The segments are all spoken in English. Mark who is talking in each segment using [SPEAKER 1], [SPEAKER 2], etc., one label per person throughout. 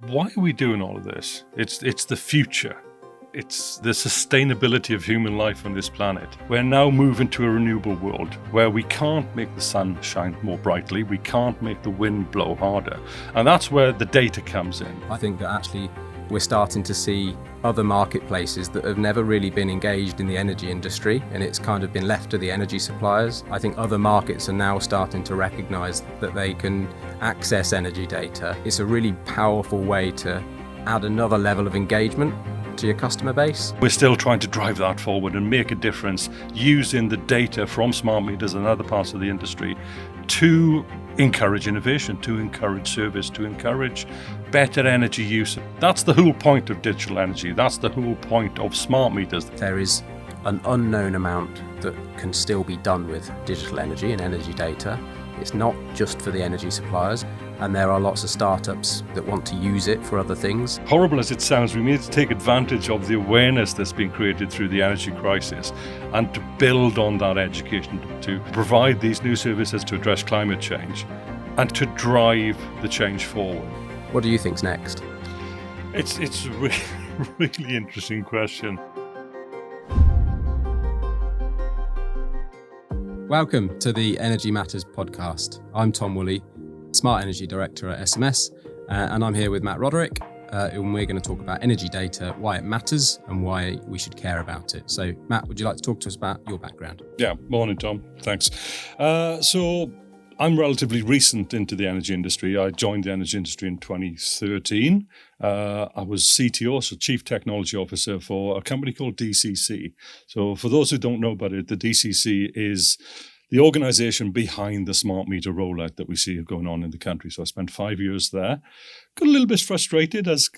[SPEAKER 1] Why are we doing all of this? It's the future. It's the sustainability of human life on this planet. We're now moving to a renewable world where we can't make the sun shine more brightly, we can't make the wind blow harder. And that's where the data comes in.
[SPEAKER 2] I think that actually we're starting to see other marketplaces that have never really been engaged in the energy industry, and it's kind of been left to the energy suppliers. I think other markets are now starting to recognise that they can access energy data. It's a really powerful way to add another level of engagement to your customer base.
[SPEAKER 1] We're still trying to drive that forward and make a difference using the data from smart meters and other parts of the industry to encourage innovation, to encourage service, to encourage better energy use. That's the whole point of digital energy. That's the whole point of smart meters.
[SPEAKER 2] There is an unknown amount that can still be done with digital energy and energy data. It's not just for the energy suppliers, and there are lots of startups that want to use it for other things.
[SPEAKER 1] Horrible as it sounds, we need to take advantage of the awareness that's been created through the energy crisis and to build on that education, to provide these new services to address climate change and to drive the change forward.
[SPEAKER 2] What do you think's next?
[SPEAKER 1] It's a really interesting question.
[SPEAKER 2] Welcome to the Energy Matters podcast. I'm Tom Woolley, Smart Energy Director at SMS, and I'm here with Matt Roderick, and we're going to talk about energy data, why it matters and why we should care about it. So, Matt, would you like to talk to us about your background?
[SPEAKER 1] Yeah, morning, Tom. Thanks. So I'm relatively recent into the energy industry. I joined the energy industry in 2013. I was CTO, so Chief Technology Officer for a company called DCC. So for those who don't know about it, the DCC is the organization behind the smart meter rollout that we see going on in the country. So I spent 5 years there. Got a little bit frustrated, as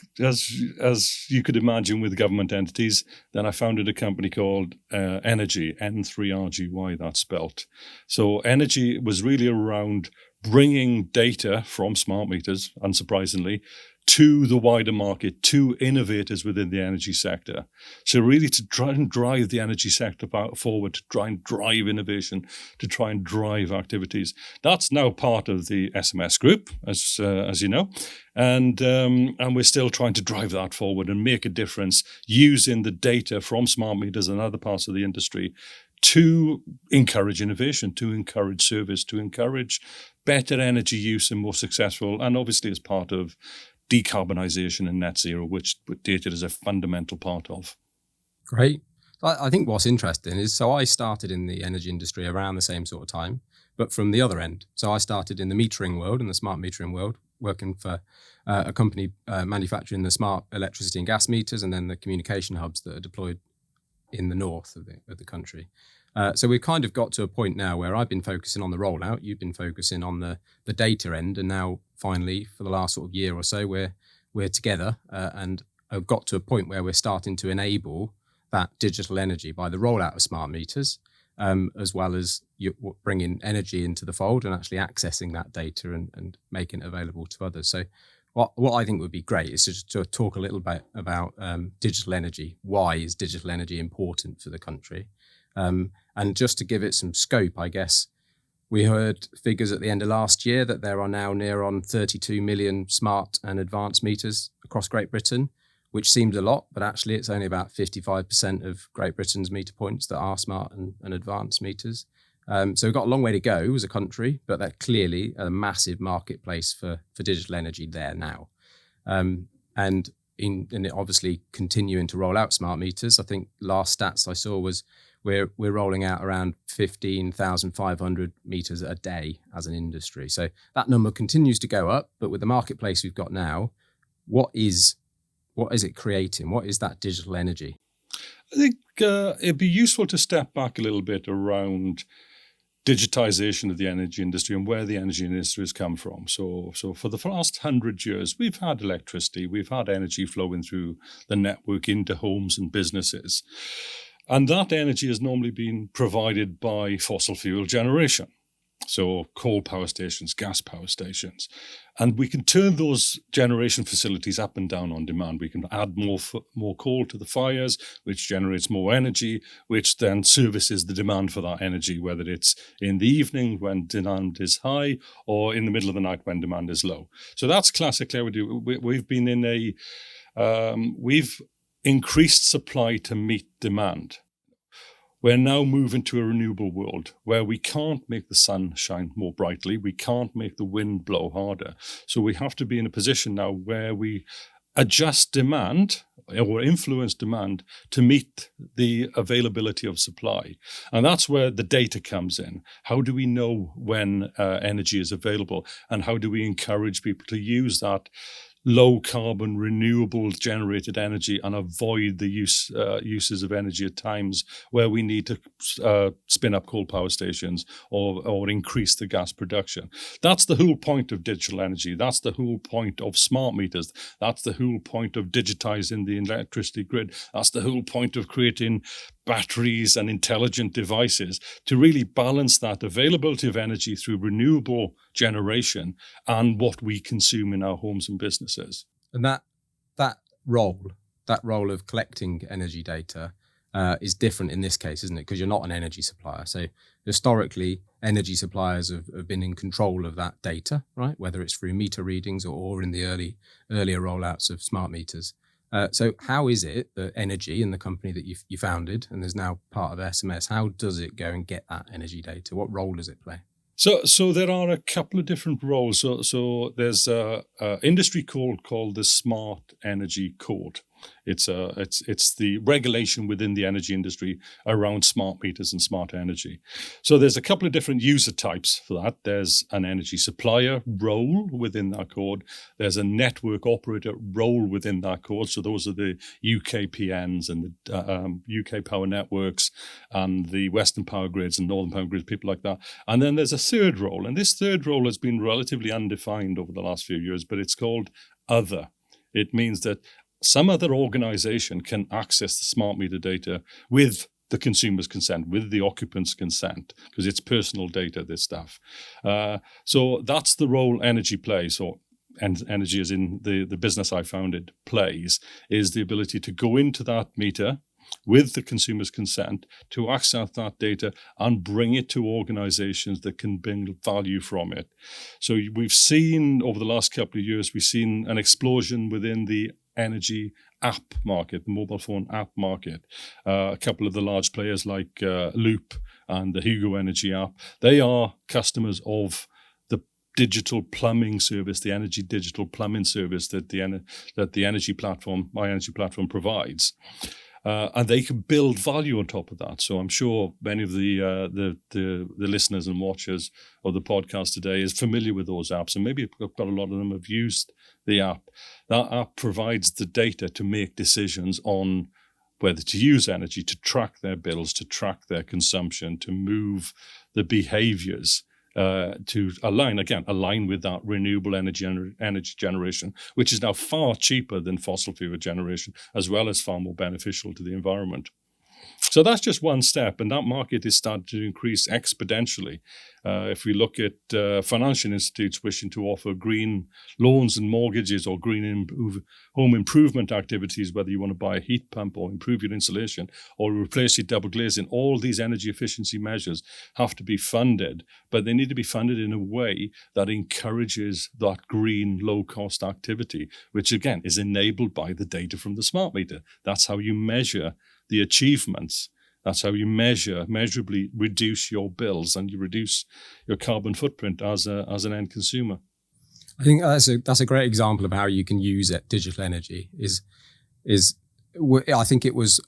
[SPEAKER 1] you could imagine, with government entities. Then I founded a company called Energy, N3RGY, that's spelt. So Energy was really around bringing data from smart meters, unsurprisingly, to the wider market, to innovators within the energy sector. So really to try and drive the energy sector forward, to try and drive innovation, to try and drive activities. That's now part of the SMS group, as you know. And we're still trying to drive that forward and make a difference using the data from smart meters and other parts of the industry to encourage innovation, to encourage service, to encourage better energy use and more successful, and obviously as part of decarbonisation and net zero, which data is a fundamental part of.
[SPEAKER 2] Great. I think what's interesting is, so I started in the energy industry around the same sort of time, but from the other end. So I started in the metering world, in the smart metering world, working for a company manufacturing the smart electricity and gas meters and then the communication hubs that are deployed in the north of the country. So we've kind of got to a point now where I've been focusing on the rollout, you've been focusing on the data end, and now finally for the last sort of year or so we're together and have got to a point where we're starting to enable that digital energy by the rollout of smart meters, as well as bringing energy into the fold and actually accessing that data and making it available to others. So what I think would be great is just to talk a little bit about digital energy. Why is digital energy important for the country? And just to give it some scope, I guess, we heard figures at the end of last year that there are now near on 32 million smart and advanced meters across Great Britain, which seems a lot, but actually it's only about 55% of Great Britain's meter points that are smart and advanced meters. So we've got a long way to go as a country, but they're clearly a massive marketplace for digital energy there now. And it obviously continuing to roll out smart meters. I think last stats I saw was we're rolling out around 15,500 meters a day as an industry. So that number continues to go up, but with the marketplace we've got now, what is it creating? What is that digital energy?
[SPEAKER 1] I think it'd be useful to step back a little bit around digitization of the energy industry and where the energy industry has come from. So for the last 100 years, we've had electricity, we've had energy flowing through the network into homes and businesses. And that energy has normally been provided by fossil fuel generation. So coal power stations, gas power stations. And we can turn those generation facilities up and down on demand. We can add more coal to the fires, which generates more energy, which then services the demand for that energy, whether it's in the evening when demand is high or in the middle of the night when demand is low. So that's classically how we do. We've been in we've increased supply to meet demand. We're now moving to a renewable world where we can't make the sun shine more brightly. We can't make the wind blow harder. So we have to be in a position now where we adjust demand or influence demand to meet the availability of supply. And that's where the data comes in. How do we know when energy is available? And how do we encourage people to use that low carbon, renewable generated energy and avoid the uses of energy at times where we need to spin up coal power stations or increase the gas production. That's the whole point of digital energy. That's the whole point of smart meters. That's the whole point of digitizing the electricity grid. That's the whole point of creating batteries and intelligent devices to really balance that availability of energy through renewable generation and what we consume in our homes and businesses.
[SPEAKER 2] And that role of collecting energy data is different in this case, isn't it? Because you're not an energy supplier. So historically, energy suppliers have been in control of that data, right? Whether it's through meter readings or in the earlier rollouts of smart meters. So how is it that energy and the company that you founded and is now part of SMS, how does it go and get that energy data? What role does it play?
[SPEAKER 1] So there are a couple of different roles. So there's a industry code called the Smart Energy Code. It's the regulation within the energy industry around smart meters and smart energy. So there's a couple of different user types for that. There's an energy supplier role within that code. There's a network operator role within that code. So those are the UKPNs and the UK Power Networks and the Western Power Grids and Northern Power Grids, people like that. And then there's a third role. And this third role has been relatively undefined over the last few years, but it's called other. It means that some other organization can access the smart meter data with the consumer's consent, with the occupant's consent, because it's personal data, this stuff. So that's the role energy plays, or energy as in the business I founded plays, is the ability to go into that meter with the consumer's consent to access that data and bring it to organizations that can bring value from it. So we've seen over the last couple of years, we've seen an explosion within the energy app market, the mobile phone app market. A couple of the large players like Loop and the Hugo Energy app, they are customers of the digital plumbing service, the energy digital plumbing service that the energy platform, my energy platform, provides. And they can build value on top of that. So I'm sure many of the listeners and watchers of the podcast today is familiar with those apps, and maybe quite a lot of them have used the app. That app provides the data to make decisions on whether to use energy, to track their bills, to track their consumption, to move the behaviors to align with that renewable energy generation, which is now far cheaper than fossil fuel generation, as well as far more beneficial to the environment. So that's just one step, and that market is starting to increase exponentially. If we look at financial institutes wishing to offer green loans and mortgages or green home improvement activities, whether you want to buy a heat pump or improve your insulation or replace your double glazing, all these energy efficiency measures have to be funded, but they need to be funded in a way that encourages that green low-cost activity, which again is enabled by the data from the smart meter. That's how you measure the achievements. That's how you measurably reduce your bills and you reduce your carbon footprint as an end consumer.
[SPEAKER 2] I think that's a great example of how you can use it. Digital energy is I think it was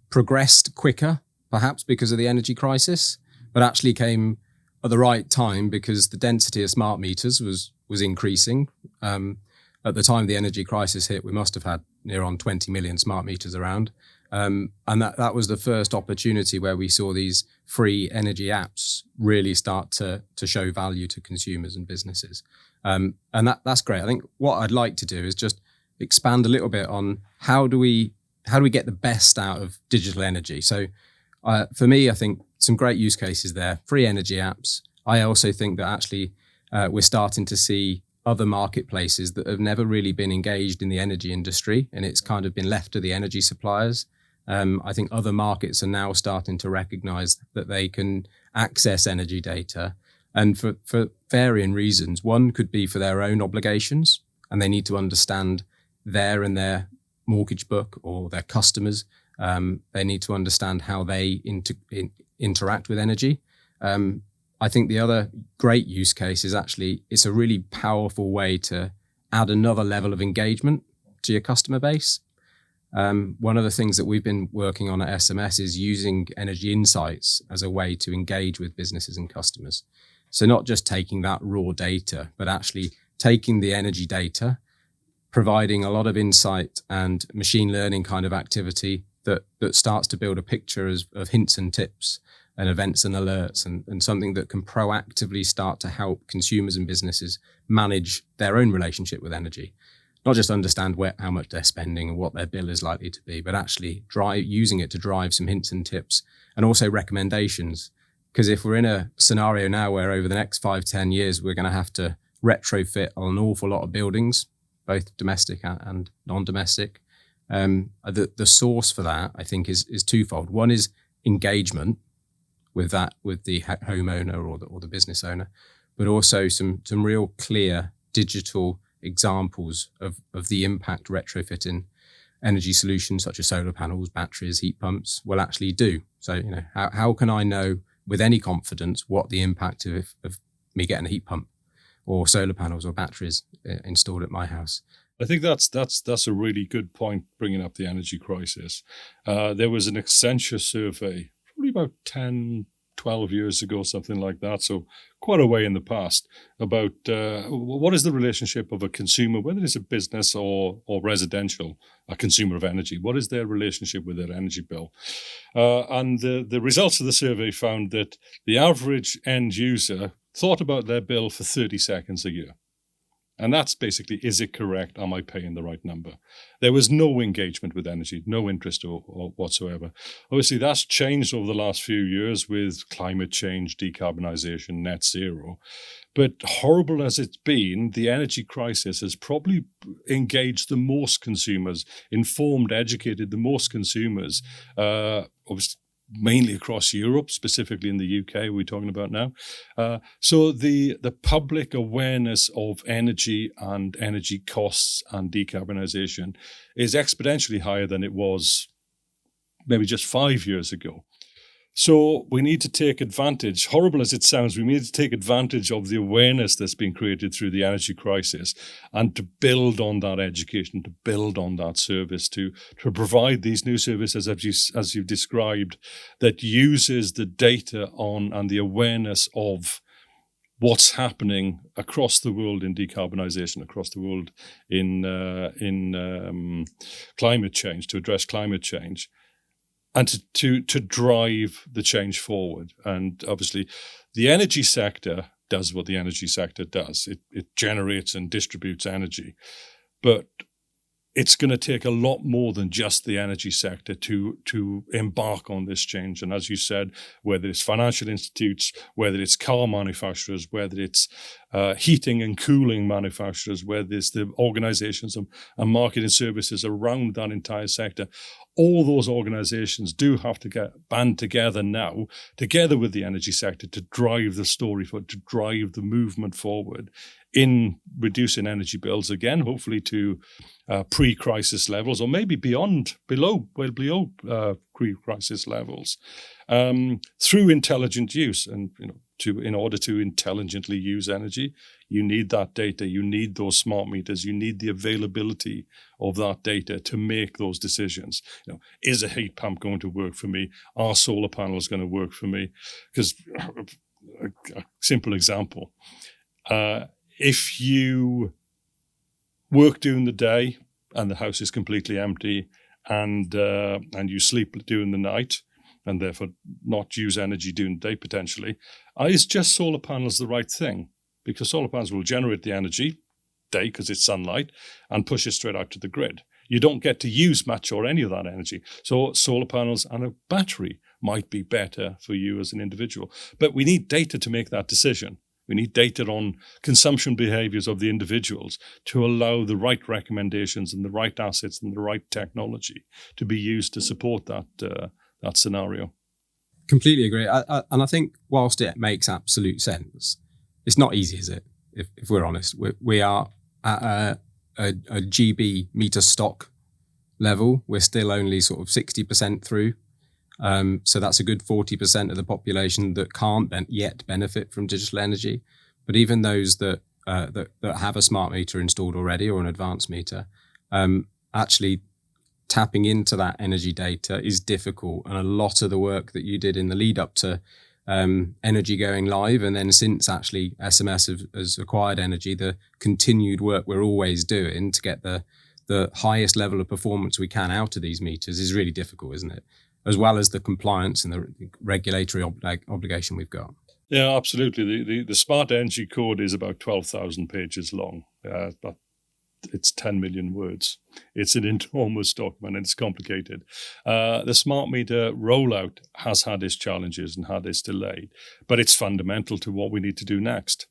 [SPEAKER 2] progressed quicker, perhaps because of the energy crisis, but actually came at the right time because the density of smart meters was increasing. At the time the energy crisis hit, we must have had near on 20 million smart meters around. And that was the first opportunity where we saw these free energy apps really start to show value to consumers and businesses. And that's great. I think what I'd like to do is just expand a little bit on how do we get the best out of digital energy. So For me, I think some great use cases there. Free energy apps. I also think that actually we're starting to see other marketplaces that have never really been engaged in the energy industry, and it's kind of been left to the energy suppliers. I think other markets are now starting to recognize that they can access energy data, and for varying reasons. One could be for their own obligations, and they need to understand their mortgage book or their customers. They need to understand how they interact with energy. I think the other great use case is actually it's a really powerful way to add another level of engagement to your customer base. One of the things that we've been working on at SMS is using energy insights as a way to engage with businesses and customers. So not just taking that raw data, but actually taking the energy data, providing a lot of insight and machine learning kind of activity that starts to build a picture of hints and tips and events and alerts and something that can proactively start to help consumers and businesses manage their own relationship with energy. Not just understand how much they're spending and what their bill is likely to be, but actually using it to drive some hints and tips and also recommendations. Because if we're in a scenario now where over the next 5-10 years, we're going to have to retrofit an awful lot of buildings, both domestic and non-domestic, the source for that, I think, is twofold. One is engagement with the homeowner or the business owner, but also some real clear digital examples of the impact retrofitting energy solutions such as solar panels, batteries, heat pumps will actually do. So, how can I know with any confidence what the impact of me getting a heat pump or solar panels or batteries installed at my house?
[SPEAKER 1] I think that's a really good point, bringing up the energy crisis. There was an Accenture survey probably about 10, 12 years ago, something like that, so quite a way in the past, about what is the relationship of a consumer, whether it's a business or residential, a consumer of energy. What is their relationship with their energy bill? And the results of the survey found that the average end user thought about their bill for 30 seconds a year. And that's basically, is it correct? Am I paying the right number? There was no engagement with energy, no interest or whatsoever. Obviously, that's changed over the last few years with climate change, decarbonisation, net zero. But horrible as it's been, the energy crisis has probably engaged the most consumers, informed, educated the most consumers, obviously, mainly across Europe, specifically in the UK we're talking about now. So the public awareness of energy and energy costs and decarbonisation is exponentially higher than it was maybe just 5 years ago. So we need to take advantage, horrible as it sounds, we need to take advantage of the awareness that's been created through the energy crisis and to build on that education, to build on that service, to provide these new services, as you've described, that uses the data on and the awareness of what's happening across the world in decarbonisation, across the world in climate change, to address climate change, and to drive the change forward. And obviously, the energy sector does what the energy sector does. It generates and distributes energy. But it's going to take a lot more than just the energy sector to embark on this change. And as you said, whether it's financial institutes, whether it's car manufacturers, whether it's heating and cooling manufacturers, whether it's the organizations and marketing services around that entire sector, all those organizations do have to get band together now, together with the energy sector, to drive the story forward, to drive the movement forward in reducing energy bills again, hopefully to pre-crisis levels, or maybe below pre-crisis levels, through intelligent use. And in order to intelligently use energy, you need that data, you need those smart meters, you need the availability of that data to make those decisions. Is a heat pump going to work for me? Are solar panels going to work for me? Because a simple example. If you work during the day and the house is completely empty, and you sleep during the night, and therefore not use energy during the day potentially, is just solar panels the right thing? Because solar panels will generate the energy day because it's sunlight and push it straight out to the grid. You don't get to use much or any of that energy. So solar panels and a battery might be better for you as an individual. But we need data to make that decision. We need data on consumption behaviors of the individuals to allow the right recommendations and the right assets and the right technology to be used to support that scenario.
[SPEAKER 2] Completely agree. And I think whilst it makes absolute sense, it's not easy, is it? If we're honest, we are at a GB meter stock level. We're still only sort of 60% through. So that's a good 40% of the population that can't yet benefit from digital energy. But even those that have a smart meter installed already or an advanced meter, actually tapping into that energy data is difficult. And a lot of the work that you did in the lead up to energy going live, and then since actually SMS has acquired energy, the continued work we're always doing to get the highest level of performance we can out of these meters is really difficult, isn't it? As well as the compliance and the regulatory obligation we've got.
[SPEAKER 1] Yeah, absolutely. The Smart Energy Code is about 12,000 pages long, but it's 10 million words. It's an enormous document and it's complicated. The smart meter rollout has had its challenges and had its delay, but it's fundamental to what we need to do next.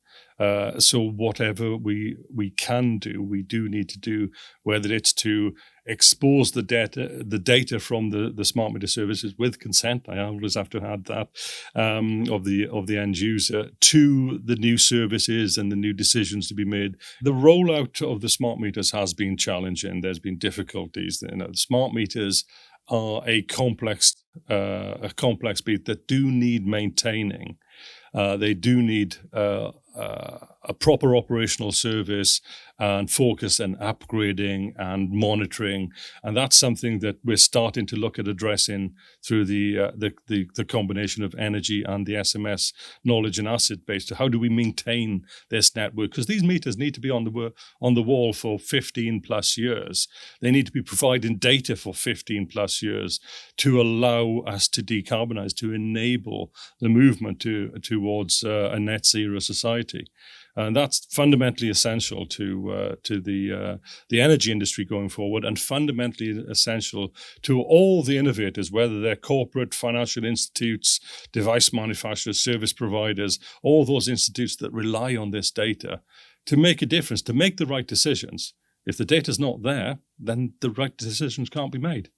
[SPEAKER 1] So whatever we can do, we do need to do, whether it's to expose the data from the smart meter services with consent. I always have to add that of the end user to the new services and the new decisions to be made. The rollout of the smart meters has been challenging. There's been difficulties. The smart meters are a complex beat that do need maintaining. They do need a proper operational service and focus and upgrading and monitoring. And that's something that we're starting to look at addressing through the combination of energy and the SMS knowledge and asset base. So how do we maintain this network? Because these meters need to be on the wall for 15 plus years. They need to be providing data for 15 plus years to allow us to decarbonise, to enable the movement towards a net zero society. And that's fundamentally essential to the energy industry going forward, and fundamentally essential to all the innovators, whether they're corporate, financial institutes, device manufacturers, service providers, all those institutes that rely on this data to make a difference, to make the right decisions. If the data's not there, then the right decisions can't be made.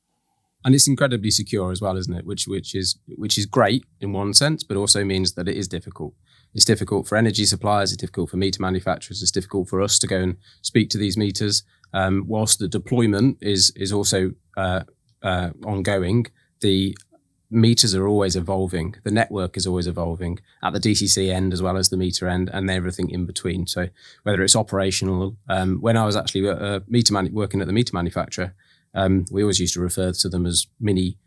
[SPEAKER 2] And it's incredibly secure as well, isn't it? Which is great in one sense, but also means that it is difficult. It's difficult for energy suppliers, it's difficult for meter manufacturers, it's difficult for us to go and speak to these meters. Whilst the deployment is also ongoing, the meters are always evolving. The network is always evolving at the DCC end as well as the meter end and everything in between. So whether it's operational, when I was actually working at the meter manufacturer, we always used to refer to them as mini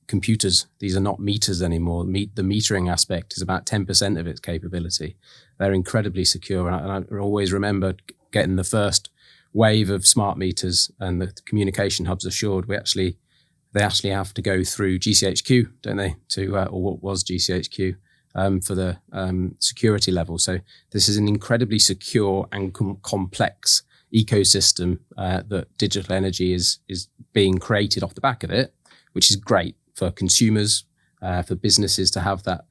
[SPEAKER 2] computers. These are not meters anymore. The metering aspect is about 10% of its capability. They're incredibly secure. And I always remember getting the first wave of smart meters and the communication hubs assured. They actually have to go through GCHQ, don't they, or what was GCHQ, for the security level. So this is an incredibly secure and complex ecosystem that digital energy is being created off the back of it, which is great for consumers, for businesses to have that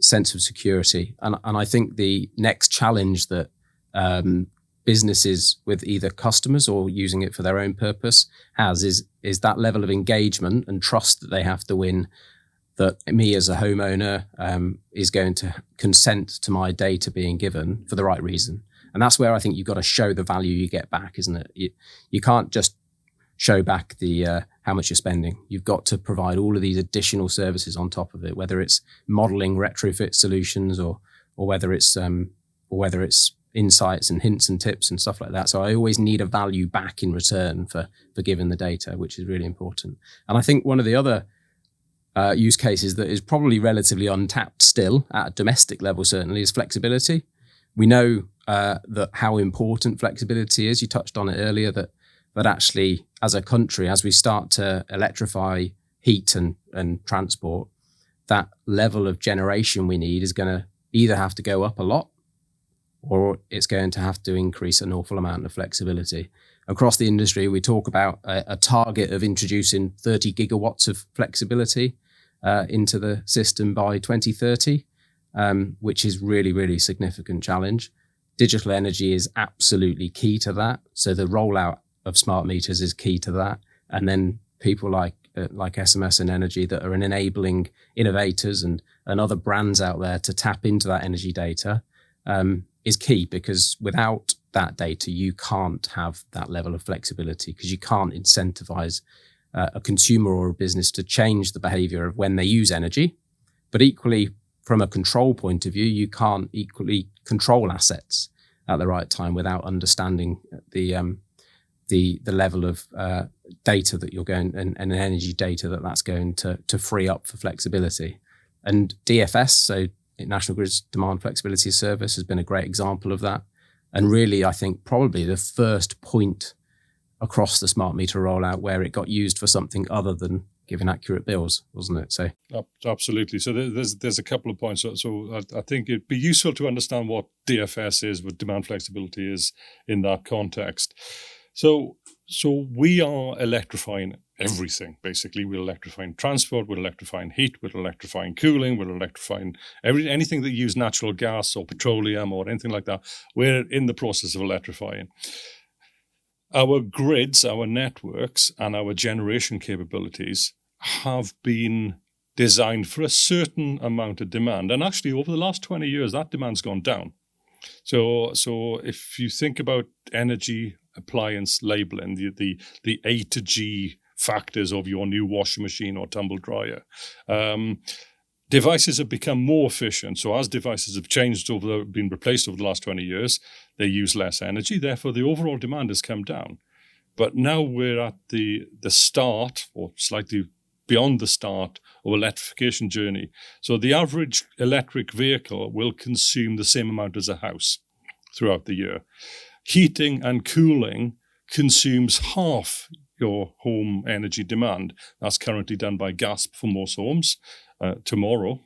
[SPEAKER 2] sense of security. And I think the next challenge that businesses with either customers or using it for their own purpose is that level of engagement and trust that they have to win, that me as a homeowner is going to consent to my data being given for the right reason. And that's where I think you've got to show the value you get back, isn't it? You can't just show back the how much you're spending. You've got to provide all of these additional services on top of it, whether it's modeling retrofit solutions or whether it's insights and hints and tips and stuff like that. So I always need a value back in return for giving the data, which is really important. And I think one of the other use cases that is probably relatively untapped still at a domestic level certainly is flexibility. We know that how important flexibility is. You touched on it earlier, that actually as a country, as we start to electrify heat and transport, that level of generation we need is going to either have to go up a lot or it's going to have to increase an awful amount of flexibility. Across the industry, we talk about a target of introducing 30 gigawatts of flexibility. into the system by 2030, which is really, really significant challenge. Digital energy is absolutely key to that. So the rollout of smart meters is key to that. And then people like SMS and Energy that are enabling innovators and other brands out there to tap into that energy data is key, because without that data, you can't have that level of flexibility, because you can't incentivize a consumer or a business to change the behavior of when they use energy. But equally, from a control point of view, you can't equally control assets at the right time without understanding the level of data that you're going and energy data that's going to free up for flexibility. And DFS, so National Grid's Demand Flexibility Service, has been a great example of that. And really, I think probably the first point across the smart meter rollout where it got used for something other than giving accurate bills, wasn't it? So
[SPEAKER 1] absolutely. So there's a couple of points. So I think it'd be useful to understand what DFS is, what demand flexibility is in that context. So we are electrifying everything. Basically, we're electrifying transport, we're electrifying heat, we're electrifying cooling, we're electrifying anything that uses natural gas or petroleum or anything like that. We're in the process of electrifying. Our grids, our networks, and our generation capabilities have been designed for a certain amount of demand. And actually, over the last 20 years, that demand's gone down. So if you think about energy appliance labeling, the A to G factors of your new washing machine or tumble dryer, devices have become more efficient. So as devices have been replaced over the last 20 years, they use less energy. Therefore, the overall demand has come down. But now we're at the start, or slightly beyond the start, of electrification journey. So the average electric vehicle will consume the same amount as a house throughout the year. Heating and cooling consumes half your home energy demand. That's currently done by gas for most homes. Tomorrow,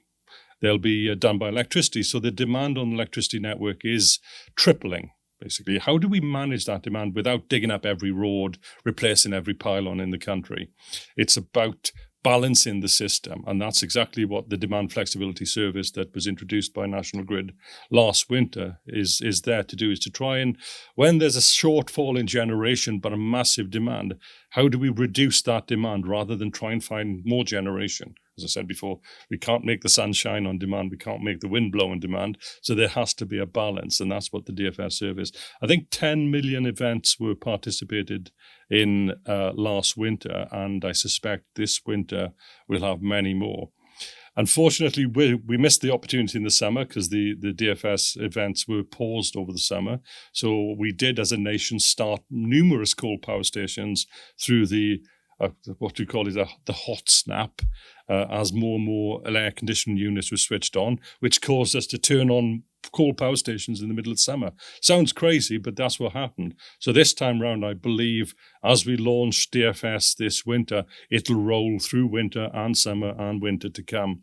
[SPEAKER 1] they'll be done by electricity. So the demand on the electricity network is tripling, basically. How do we manage that demand without digging up every road, replacing every pylon in the country? It's about balancing the system. And that's exactly what the demand flexibility service that was introduced by National Grid last winter is there to do, is to try and, when there's a shortfall in generation but a massive demand, how do we reduce that demand rather than try and find more generation? As I said before, we can't make the sun shine on demand. We can't make the wind blow on demand. So there has to be a balance. And that's what the DFS service. I think 10 million events were participated in last winter. And I suspect this winter we'll have many more. Unfortunately, we missed the opportunity in the summer because the DFS events were paused over the summer. So we did, as a nation, start numerous coal power stations through the what we call the hot snap, as more and more air conditioning units were switched on, which caused us to turn on coal power stations in the middle of summer. Sounds crazy, but that's what happened. So this time round, I believe, as we launch DFS this winter, it'll roll through winter and summer and winter to come,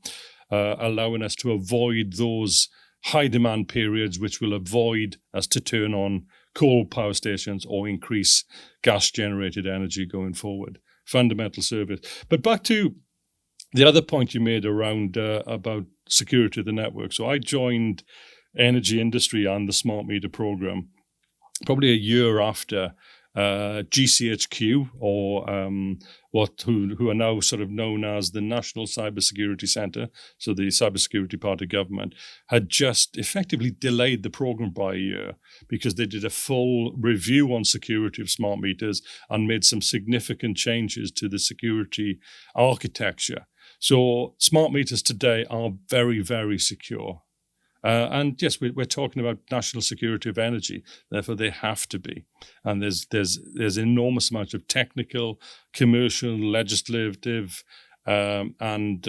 [SPEAKER 1] allowing us to avoid those high demand periods, which will avoid us to turn on coal power stations or increase gas generated energy going forward. Fundamental service. But back to the other point you made around about security of the network. So I joined energy industry and the smart meter program probably a year after GCHQ, or who are now sort of known as the National Cybersecurity Centre, so the cybersecurity part of government, had just effectively delayed the program by a year because they did a full review on security of smart meters and made some significant changes to the security architecture. So smart meters today are very, very secure. And yes, we're talking about national security of energy. Therefore, they have to be. And there's enormous amounts of technical, commercial, legislative, and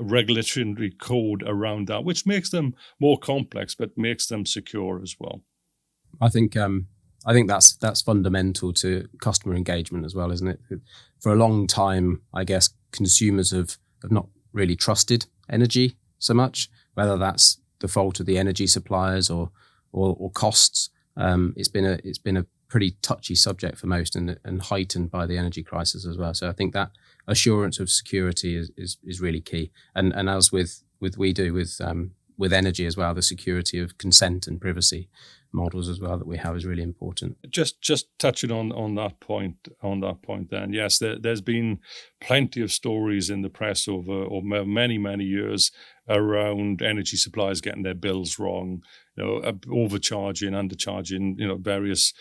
[SPEAKER 1] regulatory code around that, which makes them more complex, but makes them secure as well.
[SPEAKER 2] I think that's fundamental to customer engagement as well, isn't it? For a long time, I guess consumers have not really trusted energy so much, whether that's the fault of the energy suppliers or costs. It's been pretty touchy subject for most, and heightened by the energy crisis as well. So I think that assurance of security is really key. And as with we do with energy as well, the security of consent and privacy models as well that we have is really important.
[SPEAKER 1] Just touching on that point then, yes, there's been plenty of stories in the press over many years around energy suppliers getting their bills wrong, overcharging, undercharging, various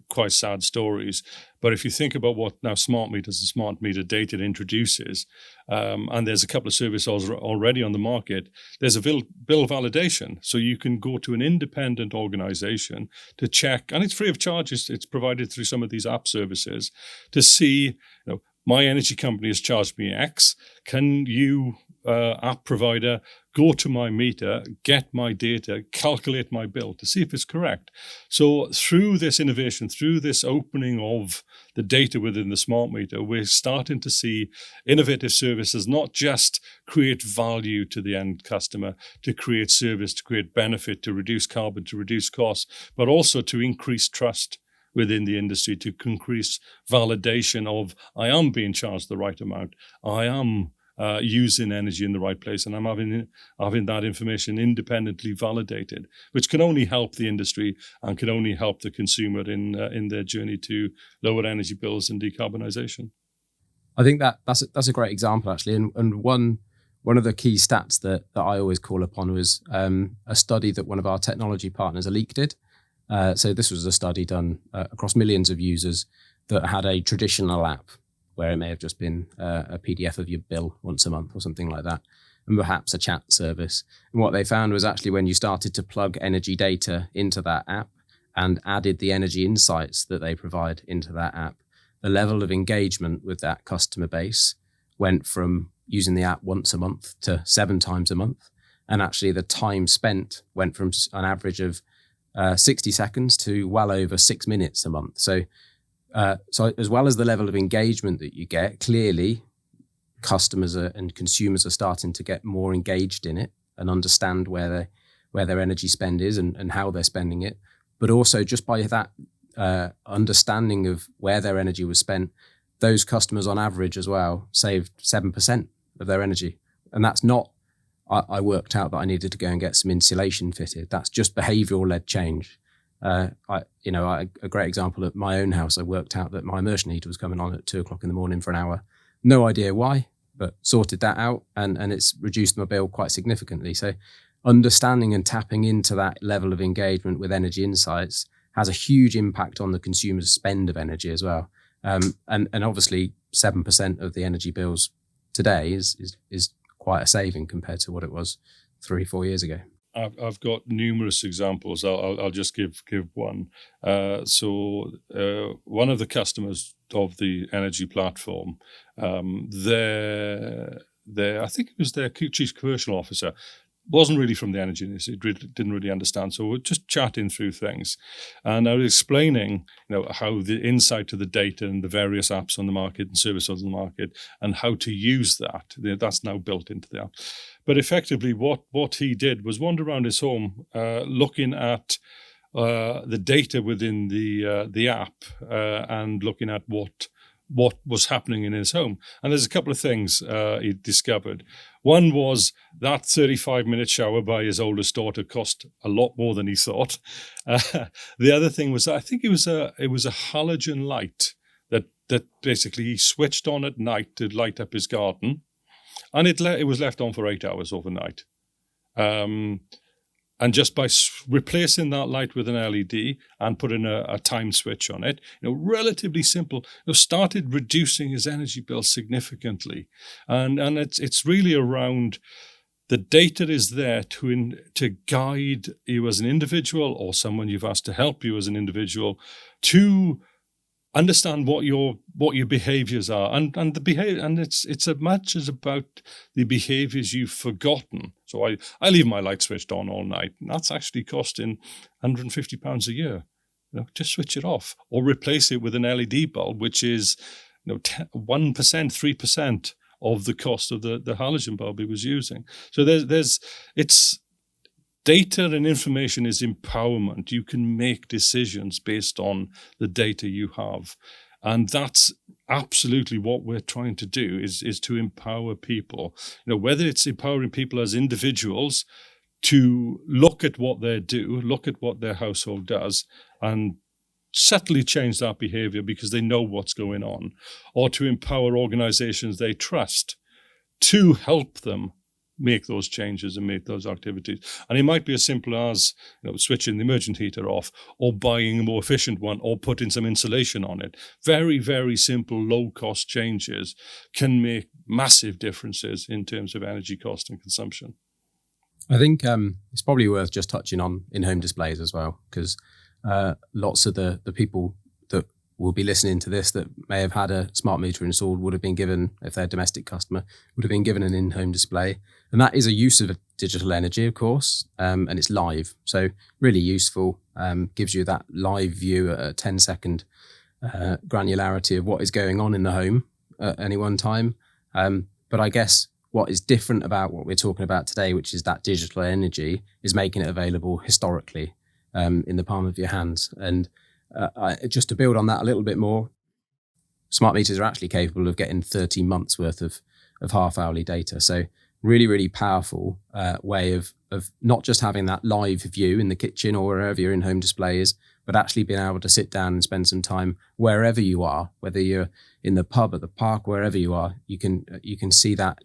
[SPEAKER 1] quite sad stories. But if you think about what now smart meters and smart meter data introduces, and there's a couple of services already on the market, there's a bill validation. So you can go to an independent organization to check, and it's free of charge. It's provided through some of these app services to see, my energy company has charged me X. Can you, app provider, go to my meter, get my data, calculate my bill to see if it's correct? So through this innovation, through this opening of the data within the smart meter, we're starting to see innovative services not just create value to the end customer, to create service, to create benefit, to reduce carbon, to reduce costs, but also to increase trust within the industry, to increase validation of, I am being charged the right amount, I am using energy in the right place, and I'm having that information independently validated, which can only help the industry and can only help the consumer in their journey to lower energy bills and decarbonisation.
[SPEAKER 2] I think that's a great example, actually, and one of the key stats that I always call upon was a study that one of our technology partners, Aleak, did. So this was a study done across millions of users that had a traditional app where it may have just been a PDF of your bill once a month or something like that, and perhaps a chat service. And what they found was actually when you started to plug energy data into that app and added the energy insights that they provide into that app, the level of engagement with that customer base went from using the app once a month to 7 times a month. And actually the time spent went from an average of 60 seconds to well over 6 minutes a month. So as well as the level of engagement that you get, clearly customers and consumers are starting to get more engaged in it and understand where their energy spend is and how they're spending it. But also just by that understanding of where their energy was spent, those customers on average as well saved 7% of their energy. And that's not, I worked out that I needed to go and get some insulation fitted. That's just behavioural led change. A great example at my own house, I worked out that my immersion heater was coming on at 2:00 in the morning for an hour. No idea why, but sorted that out, and it's reduced my bill quite significantly. So understanding and tapping into that level of engagement with energy insights has a huge impact on the consumer's spend of energy as well. And obviously 7% of the energy bills today is quite a saving compared to what it was 3-4 years ago.
[SPEAKER 1] I've got numerous examples. I'll just give one. So one of the customers of the energy platform, I think it was their chief commercial officer, wasn't really from the energy industry, didn't really understand. So we're just chatting through things. And I was explaining, how the insight to the data and the various apps on the market and services on the market and how to use that. That's now built into the app. But effectively what he did was wander around his home, looking at the data within the app and looking at what was happening in his home. And there's a couple of things he discovered. One was that 35-minute shower by his oldest daughter cost a lot more than he thought. The other thing was, I think it was a halogen light that basically he switched on at night to light up his garden, and it was left on for 8 hours overnight. And just by replacing that light with an LED and putting a time switch on it, relatively simple, started reducing his energy bill significantly. And it's really around the data is there to guide you as an individual or someone you've asked to help you as an individual to understand what your behaviors are, and the behavior, and it's as much as about the behaviors you've forgotten. So I leave my light switched on all night, and that's actually costing £150 a year. Just switch it off or replace it with an LED bulb, which is 1%, 3% of the cost of the halogen bulb he was using. So data and information is empowerment. You can make decisions based on the data you have. And that's absolutely what we're trying to do, is to empower people. Whether it's empowering people as individuals to look at what they do, look at what their household does, and subtly change that behavior because they know what's going on, or to empower organizations they trust to help them make those changes and make those activities. And it might be as simple as switching the emergent heater off, or buying a more efficient one, or putting some insulation on it. Very, very simple, low-cost changes can make massive differences in terms of energy cost and consumption.
[SPEAKER 2] I think it's probably worth just touching on in-home displays as well, because lots of the people that will be listening to this that may have had a smart meter installed would have been given, if they're a domestic customer, would have been given an in-home display. And that is a use of digital energy, of course, and it's live. So really useful, gives you that live view at a 10-second granularity of what is going on in the home at any one time. But I guess what is different about what we're talking about today, which is that digital energy, is making it available historically in the palm of your hands. And just to build on that a little bit more, smart meters are actually capable of getting 30 months worth of half-hourly data. So really, really powerful way of not just having that live view in the kitchen or wherever your in-home display is, but actually being able to sit down and spend some time wherever you are, whether you're in the pub, at the park, wherever you are, you can see that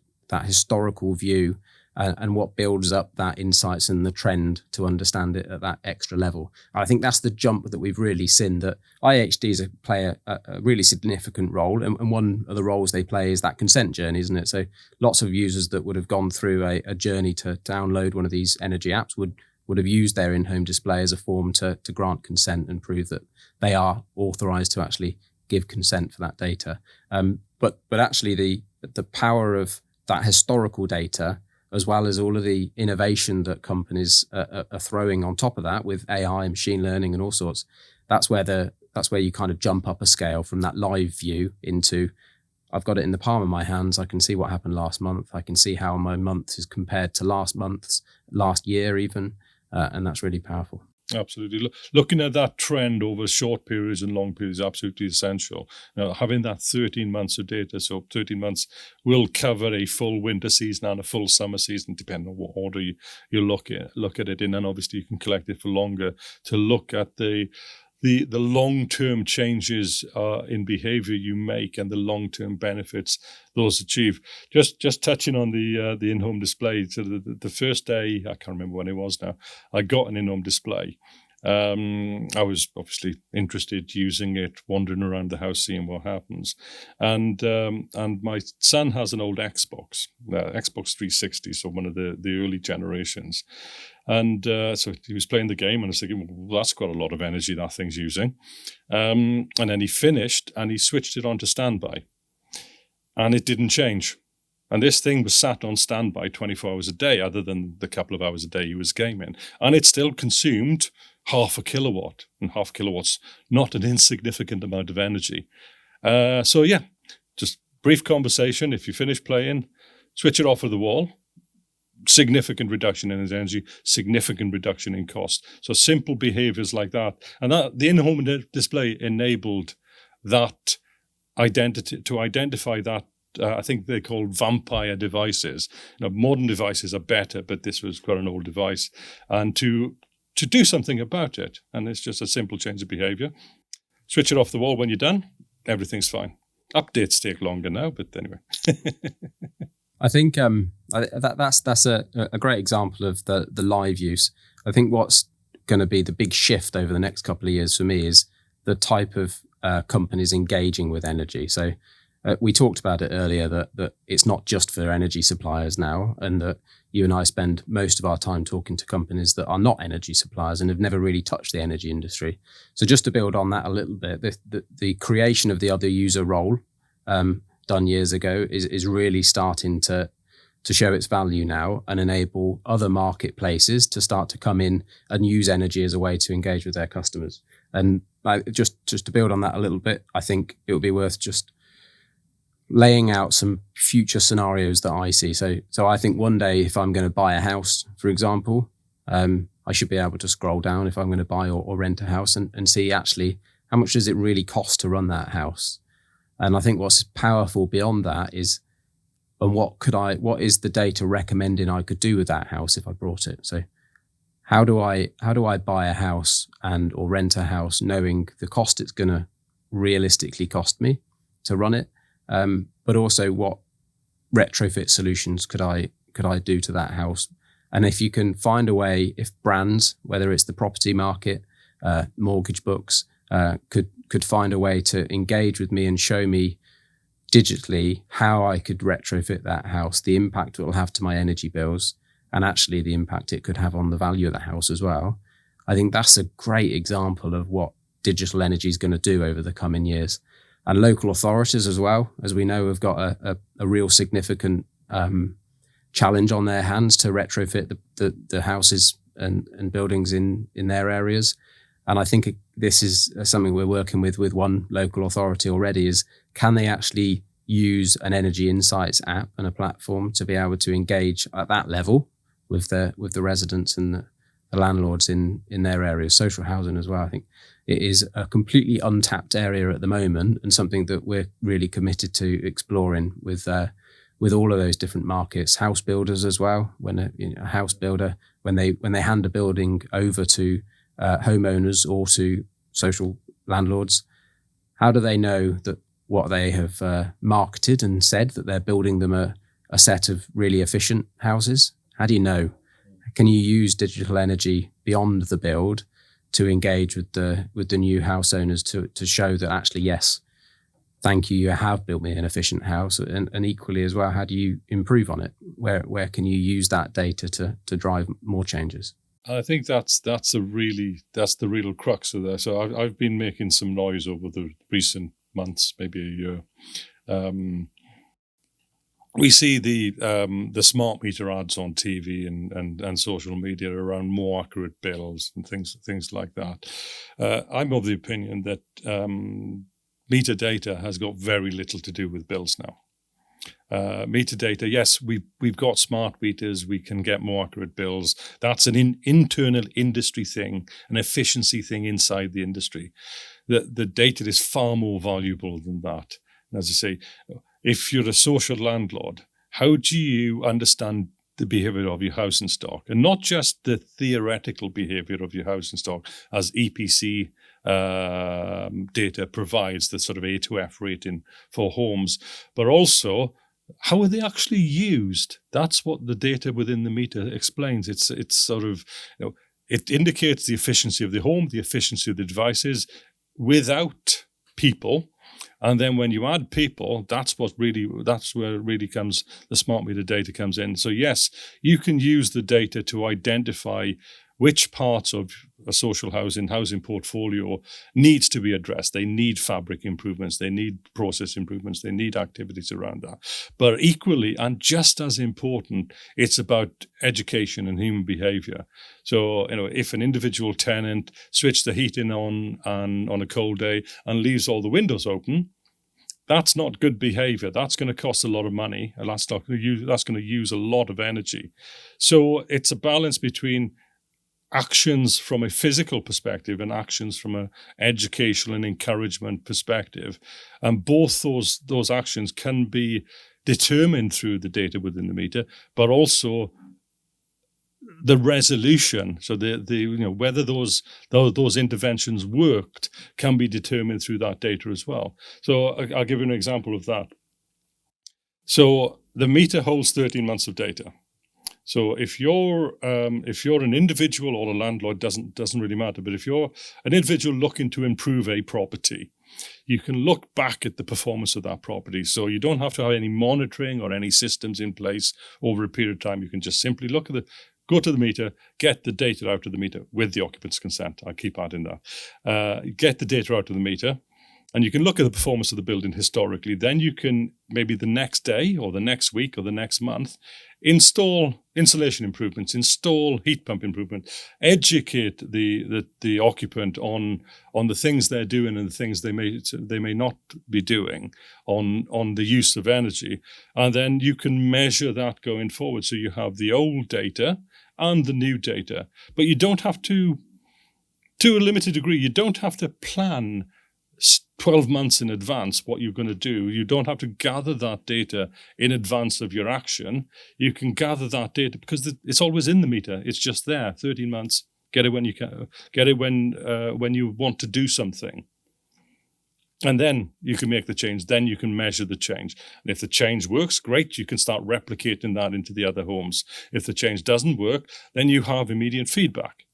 [SPEAKER 2] historical view and what builds up that insights and the trend to understand it at that extra level. I think that's the jump that we've really seen, that IHDs play a really significant role. And one of the roles they play is that consent journey, isn't it? So lots of users that would have gone through a journey to download one of these energy apps would have used their in-home display as a form to grant consent and prove that they are authorized to actually give consent for that data. But actually the power of that historical data, as well as all of the innovation that companies are throwing on top of that with AI and machine learning and all sorts, that's where you kind of jump up a scale from that live view into, I've got it in the palm of my hands. I can see what happened last month. I can see how my month is compared to last year even, and that's really powerful.
[SPEAKER 1] Absolutely. Looking at that trend over short periods and long periods is absolutely essential. Having that 13 months of data, so 13 months will cover a full winter season and a full summer season, depending on what order you look at it in. And obviously you can collect it for longer to look at the long-term changes in behavior you make and the long-term benefits those achieve. Just touching on the in-home display. So the first day, I can't remember when it was now, I got an in-home display. I was obviously interested using it, wandering around the house, seeing what happens. And my son has an old Xbox 360, so one of the early generations. And so he was playing the game, and I was thinking, well, that's quite a lot of energy that thing's using. And then he finished, and he switched it on to standby. And it didn't change. And this thing was sat on standby 24 hours a day, other than the couple of hours a day he was gaming. And it still consumed half a kilowatt. And half kilowatt's not an insignificant amount of energy. So yeah, just brief conversation. If you finish playing, switch it off of the wall. Significant reduction in energy, significant reduction in cost. So simple behaviors like that. And that the in-home display enabled that identity to identify that. I think they're called vampire devices. Modern devices are better, but this was quite an old device. And to do something about it. And it's just a simple change of behavior. Switch it off the wall when you're done. Everything's fine. Updates take longer now, but anyway.
[SPEAKER 2] I think that's a great example of the live use. I think what's going to be the big shift over the next couple of years for me is the type of companies engaging with energy. So we talked about it earlier that it's not just for energy suppliers now, and that you and I spend most of our time talking to companies that are not energy suppliers and have never really touched the energy industry. So just to build on that a little bit, the creation of the other user role done years ago is really starting to show its value now and enable other marketplaces to start to come in and use energy as a way to engage with their customers. And just to build on that a little bit, I think it would be worth just laying out some future scenarios that I see. So I think one day if I'm going to buy a house, for example, I should be able to scroll down if I'm going to buy or rent a house and see actually how much does it really cost to run that house. And I think what's powerful beyond that is, and what is the data recommending I could do with that house if I brought it? So how do I buy a house or rent a house knowing the cost it's going to realistically cost me to run it, but also what retrofit solutions could I do to that house? And if you can find a way, if brands, whether it's the property market, mortgage books, could find a way to engage with me and show me digitally how I could retrofit that house, the impact it will have to my energy bills, and actually the impact it could have on the value of the house as well. I think that's a great example of what digital energy is going to do over the coming years. And local authorities as well, as we know, have got a real significant challenge on their hands to retrofit the houses and buildings in their areas. And I think this is something we're working with one local authority already, is can they actually use an energy insights app and a platform to be able to engage at that level with the residents and the landlords in their areas, social housing as well. I think it is a completely untapped area at the moment, and something that we're really committed to exploring with all of those different markets. House builders as well. When a house builder, when they hand a building over to homeowners or to social landlords, how do they know that what they have marketed and said that they're building them a set of really efficient houses? How do you know? Can you use digital energy beyond the build to engage with the new house owners to show that actually, yes, thank you, you have built me an efficient house, and equally as well, how do you improve on it? Where can you use that data to drive more changes?
[SPEAKER 1] I think that's the real crux of that. So I've been making some noise over the recent months, maybe a year. We see the smart meter ads on TV and social media around more accurate bills and things like that. I'm of the opinion that meter data has got very little to do with bills now. Meter data, yes, we've got smart meters, we can get more accurate bills. That's an internal industry thing, an efficiency thing inside the industry. The data is far more valuable than that. And as I say, if you're a social landlord, how do you understand the behavior of your housing stock? And not just the theoretical behavior of your housing stock, as EPC data provides, the sort of A to F rating for homes, but also how are they actually used? That's what the data within the meter explains. It's sort of, it indicates the efficiency of the home, the efficiency of the devices without people. And then when you add people, that's where it really comes, the smart meter data comes in. So yes, you can use the data to identify which parts of a social housing portfolio needs to be addressed. They need fabric improvements, they need process improvements, they need activities around that. But equally, and just as important, it's about education and human behavior. So, if an individual tenant switched the heating on a cold day and leaves all the windows open, that's not good behavior. That's going to cost a lot of money, and that's going to use a lot of energy. So it's a balance between actions from a physical perspective and actions from an educational and encouragement perspective. And both those actions can be determined through the data within the meter, but also the resolution. So whether those interventions worked can be determined through that data as well. So I'll give you an example of that. So the meter holds 13 months of data. So if you're an individual or a landlord, doesn't really matter. But if you're an individual looking to improve a property, you can look back at the performance of that property. So you don't have to have any monitoring or any systems in place over a period of time. You can just simply go to the meter, get the data out of the meter with the occupant's consent. I keep adding that. Get the data out of the meter, and you can look at the performance of the building historically. Then you can, maybe the next day or the next week or the next month, install insulation improvements, install heat pump improvement, educate the occupant on the things they're doing and the things they may not be doing on the use of energy. And then you can measure that going forward. So you have the old data and the new data. But you don't have to a limited degree, you don't have to plan 12 months in advance what you're going to do. You don't have to gather that data in advance of your action. You can gather that data because it's always in the meter. It's just there, 13 months. Get it when you can. Get it when you want to do something. And then you can make the change. Then you can measure the change. And if the change works, great. You can start replicating that into the other homes. If the change doesn't work, then you have immediate feedback.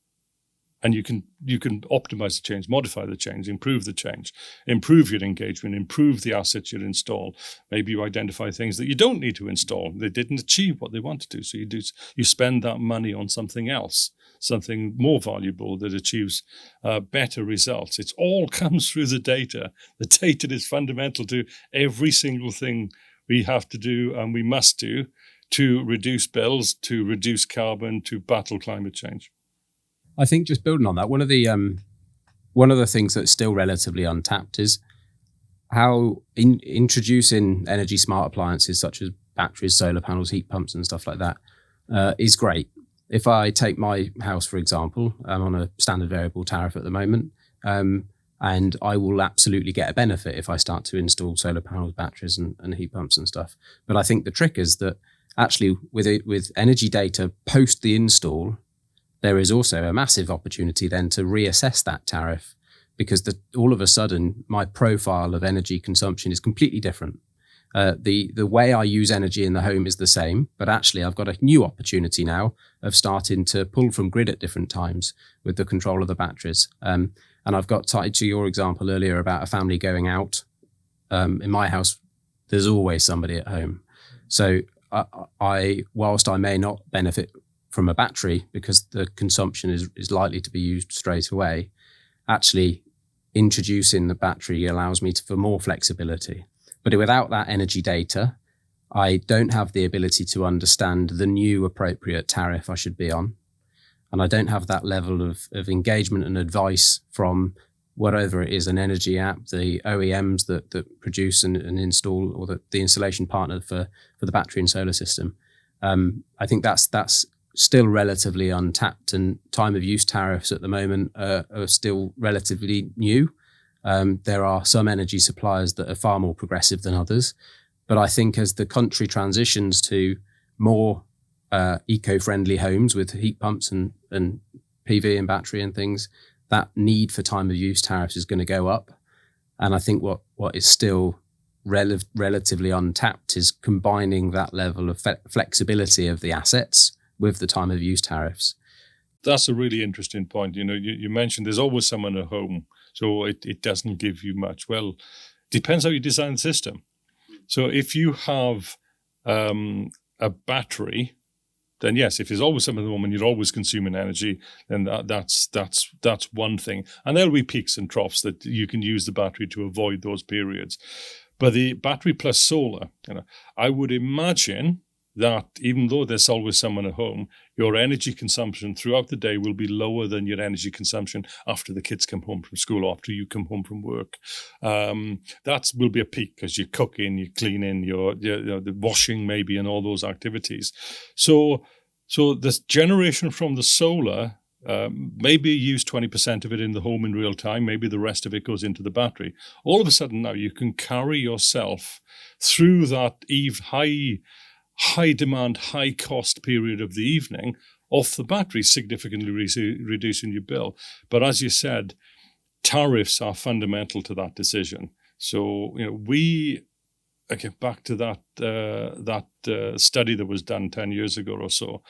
[SPEAKER 1] And you can optimize the change, modify the change, improve the change, improve your engagement, improve the assets you install. Maybe you identify things that you don't need to install. They didn't achieve what they wanted to. So you spend that money on something else, something more valuable that achieves better results. It all comes through the data. The data is fundamental to every single thing we have to do and we must do to reduce bills, to reduce carbon, to battle climate change.
[SPEAKER 2] I think just building on that, one of the things that's still relatively untapped is how introducing energy smart appliances such as batteries, solar panels, heat pumps, and stuff like that is great. If I take my house, for example, I'm on a standard variable tariff at the moment, and I will absolutely get a benefit if I start to install solar panels, batteries, and heat pumps and stuff. But I think the trick is that actually with energy data post the install, there is also a massive opportunity then to reassess that tariff because all of a sudden my profile of energy consumption is completely different. The way I use energy in the home is the same, but actually I've got a new opportunity now of starting to pull from grid at different times with the control of the batteries. And I've got tied to your example earlier about a family going out. In my house, there's always somebody at home. So whilst I may not benefit from a battery because the consumption is likely to be used straight away, actually introducing the battery allows me for more flexibility. But without that energy data, I don't have the ability to understand the new appropriate tariff I should be on. And I don't have that level of engagement and advice from whatever it is, an energy app, the OEMs that produce and install, or the installation partner for the battery and solar system. I think that's still relatively untapped, and time of use tariffs at the moment are still relatively new. There are some energy suppliers that are far more progressive than others. But I think as the country transitions to more eco-friendly homes with heat pumps and PV and battery and things, that need for time of use tariffs is going to go up. And I think what is still relatively untapped is combining that level of flexibility of the assets with the time of use tariffs.
[SPEAKER 1] That's a really interesting point. You mentioned there's always someone at home, so it doesn't give you much. Well, depends how you design the system. So if you have a battery, then yes, if there's always someone at home and you're always consuming energy, then that's one thing. And there'll be peaks and troughs that you can use the battery to avoid those periods. But the battery plus solar, I would imagine that even though there's always someone at home, your energy consumption throughout the day will be lower than your energy consumption after the kids come home from school, after you come home from work. That will be a peak because you're cooking, you're cleaning, you're the washing maybe, and all those activities. So this generation from the solar, maybe use 20% of it in the home in real time. Maybe the rest of it goes into the battery. All of a sudden now you can carry yourself through that high demand, high cost period of the evening off the battery, significantly reducing your bill. But as you said, tariffs are fundamental to that decision. So, we get back to that study that was done 10 years ago or so.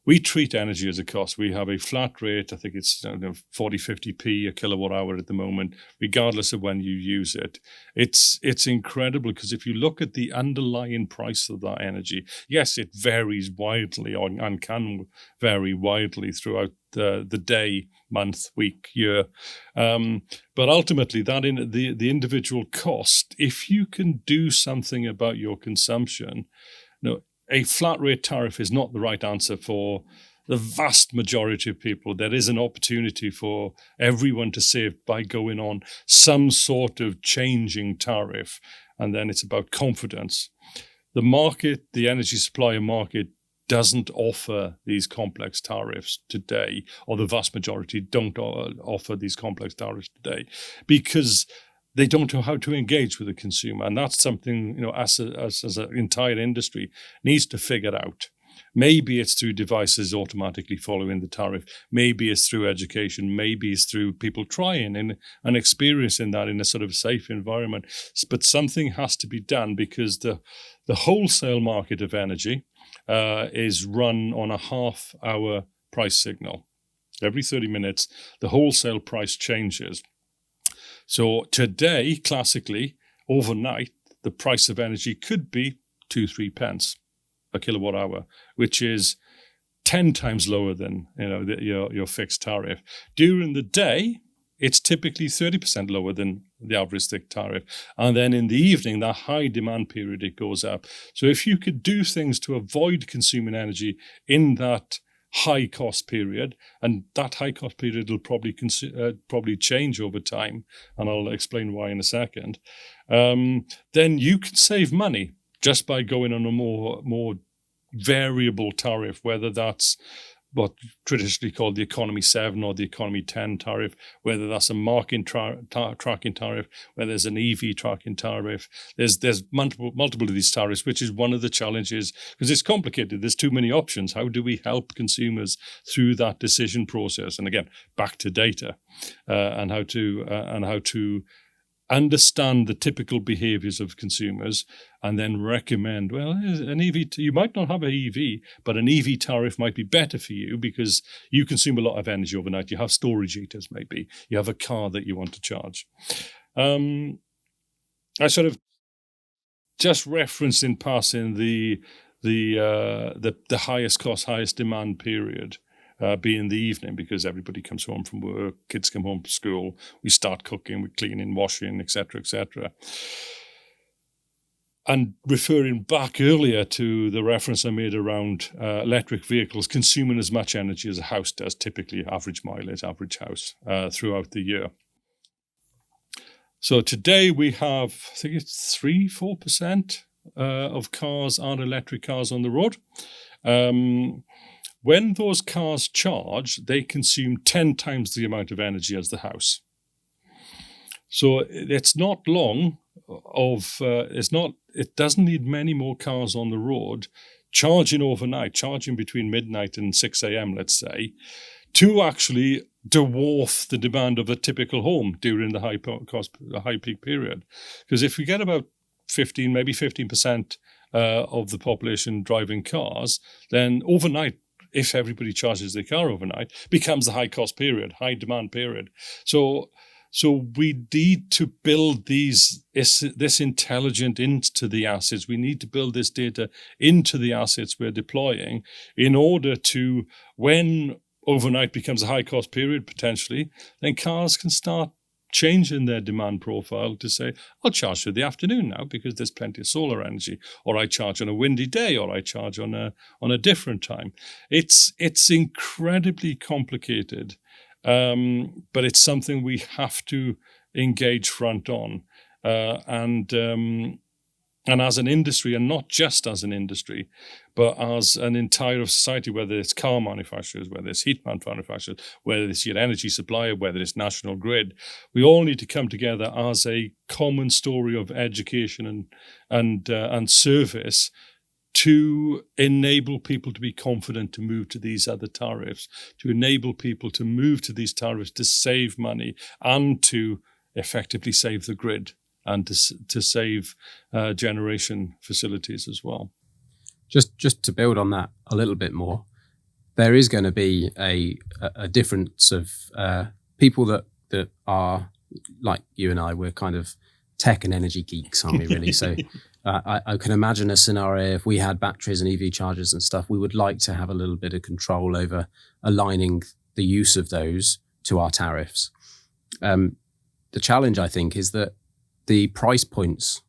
[SPEAKER 1] We treat energy as a cost. We have a flat rate. I think it's 40, 50p a kilowatt hour at the moment, regardless of when you use it. It's incredible because if you look at the underlying price of that energy, yes, it varies widely and can vary widely throughout the day, month, week, year. But ultimately, the individual cost, if you can do something about your consumption, a flat rate tariff is not the right answer for the vast majority of people. There is an opportunity for everyone to save by going on some sort of changing tariff. And then it's about confidence. The market, the energy supplier market, doesn't offer these complex tariffs today, or the vast majority don't offer these complex tariffs today, because they don't know how to engage with the consumer. And that's something, as an entire industry needs to figure out. Maybe it's through devices automatically following the tariff. Maybe it's through education. Maybe it's through people trying and experiencing that in a sort of safe environment. But something has to be done, because the wholesale market of energy is run on a half-hour price signal. Every 30 minutes, the wholesale price changes. So today, classically, overnight, the price of energy could be 2-3 pence a kilowatt hour, which is 10 times lower than your fixed tariff. During the day, it's typically 30% lower than the average stick tariff. And then in the evening, that high demand period, it goes up. So if you could do things to avoid consuming energy in that high cost period, and that high cost period will probably change over time, and I'll explain why in a second, then you can save money just by going on a more variable tariff, whether that's what traditionally called the Economy 7 or the Economy 10 tariff, whether that's a market tracking tariff, whether there's an EV tracking tariff. There's multiple of these tariffs, which is one of the challenges, because it's complicated. There's too many options. How do we help consumers through that decision process? And again, back to data and how to understand the typical behaviors of consumers, and then recommend, well, an EV, you might not have an EV, but an EV tariff might be better for you because you consume a lot of energy overnight. You have storage heaters, maybe. You have a car that you want to charge. I sort of just referenced in passing the highest cost, highest demand period. Being the evening, because everybody comes home from work, kids come home from school, we start cooking, we're cleaning, washing, etc., etc. And referring back earlier to the reference I made around electric vehicles consuming as much energy as a house does, typically average mileage, average house, throughout the year. So today we have, I think it's 3-4% of cars are electric cars on the road. When those cars charge, they consume 10 times the amount of energy as the house. So it's not long it doesn't need many more cars on the road charging overnight, charging between midnight and 6 a.m., let's say, to actually dwarf the demand of a typical home during the high peak period. Because if we get about 15% of the population driving cars, then overnight, if everybody charges their car overnight, becomes the high cost period, high demand period. So we need to build this intelligence into the assets. We need to build this data into the assets we're deploying in order to, when overnight becomes a high cost period potentially, then cars can start changing their demand profile to say, I'll charge through the afternoon now because there's plenty of solar energy, or I charge on a windy day, or I charge on a different time. It's incredibly complicated, but it's something we have to engage front on, and as an industry, and not just as an industry, but as an entire society, whether it's car manufacturers, whether it's heat pump manufacturers, whether it's your energy supplier, whether it's national grid, we all need to come together as a common story of education and service to enable people to be confident to move to these other tariffs, to enable people to move to these tariffs to save money and to effectively save the grid, and to save generation facilities as well.
[SPEAKER 2] Just to build on that a little bit more, there is going to be a difference of people that are like you and I. We're kind of tech and energy geeks, aren't we? Really. So I can imagine a scenario if we had batteries and EV chargers and stuff. We would like to have a little bit of control over aligning the use of those to our tariffs. The challenge, I think, is that the price points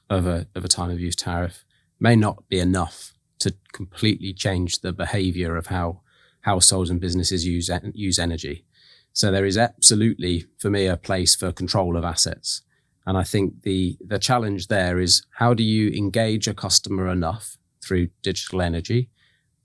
[SPEAKER 2] of a time of use tariff may not be enough to completely change the behavior of how households and businesses use energy. So there is absolutely, for me, a place for control of assets. And I think the challenge there is, how do you engage a customer enough through digital energy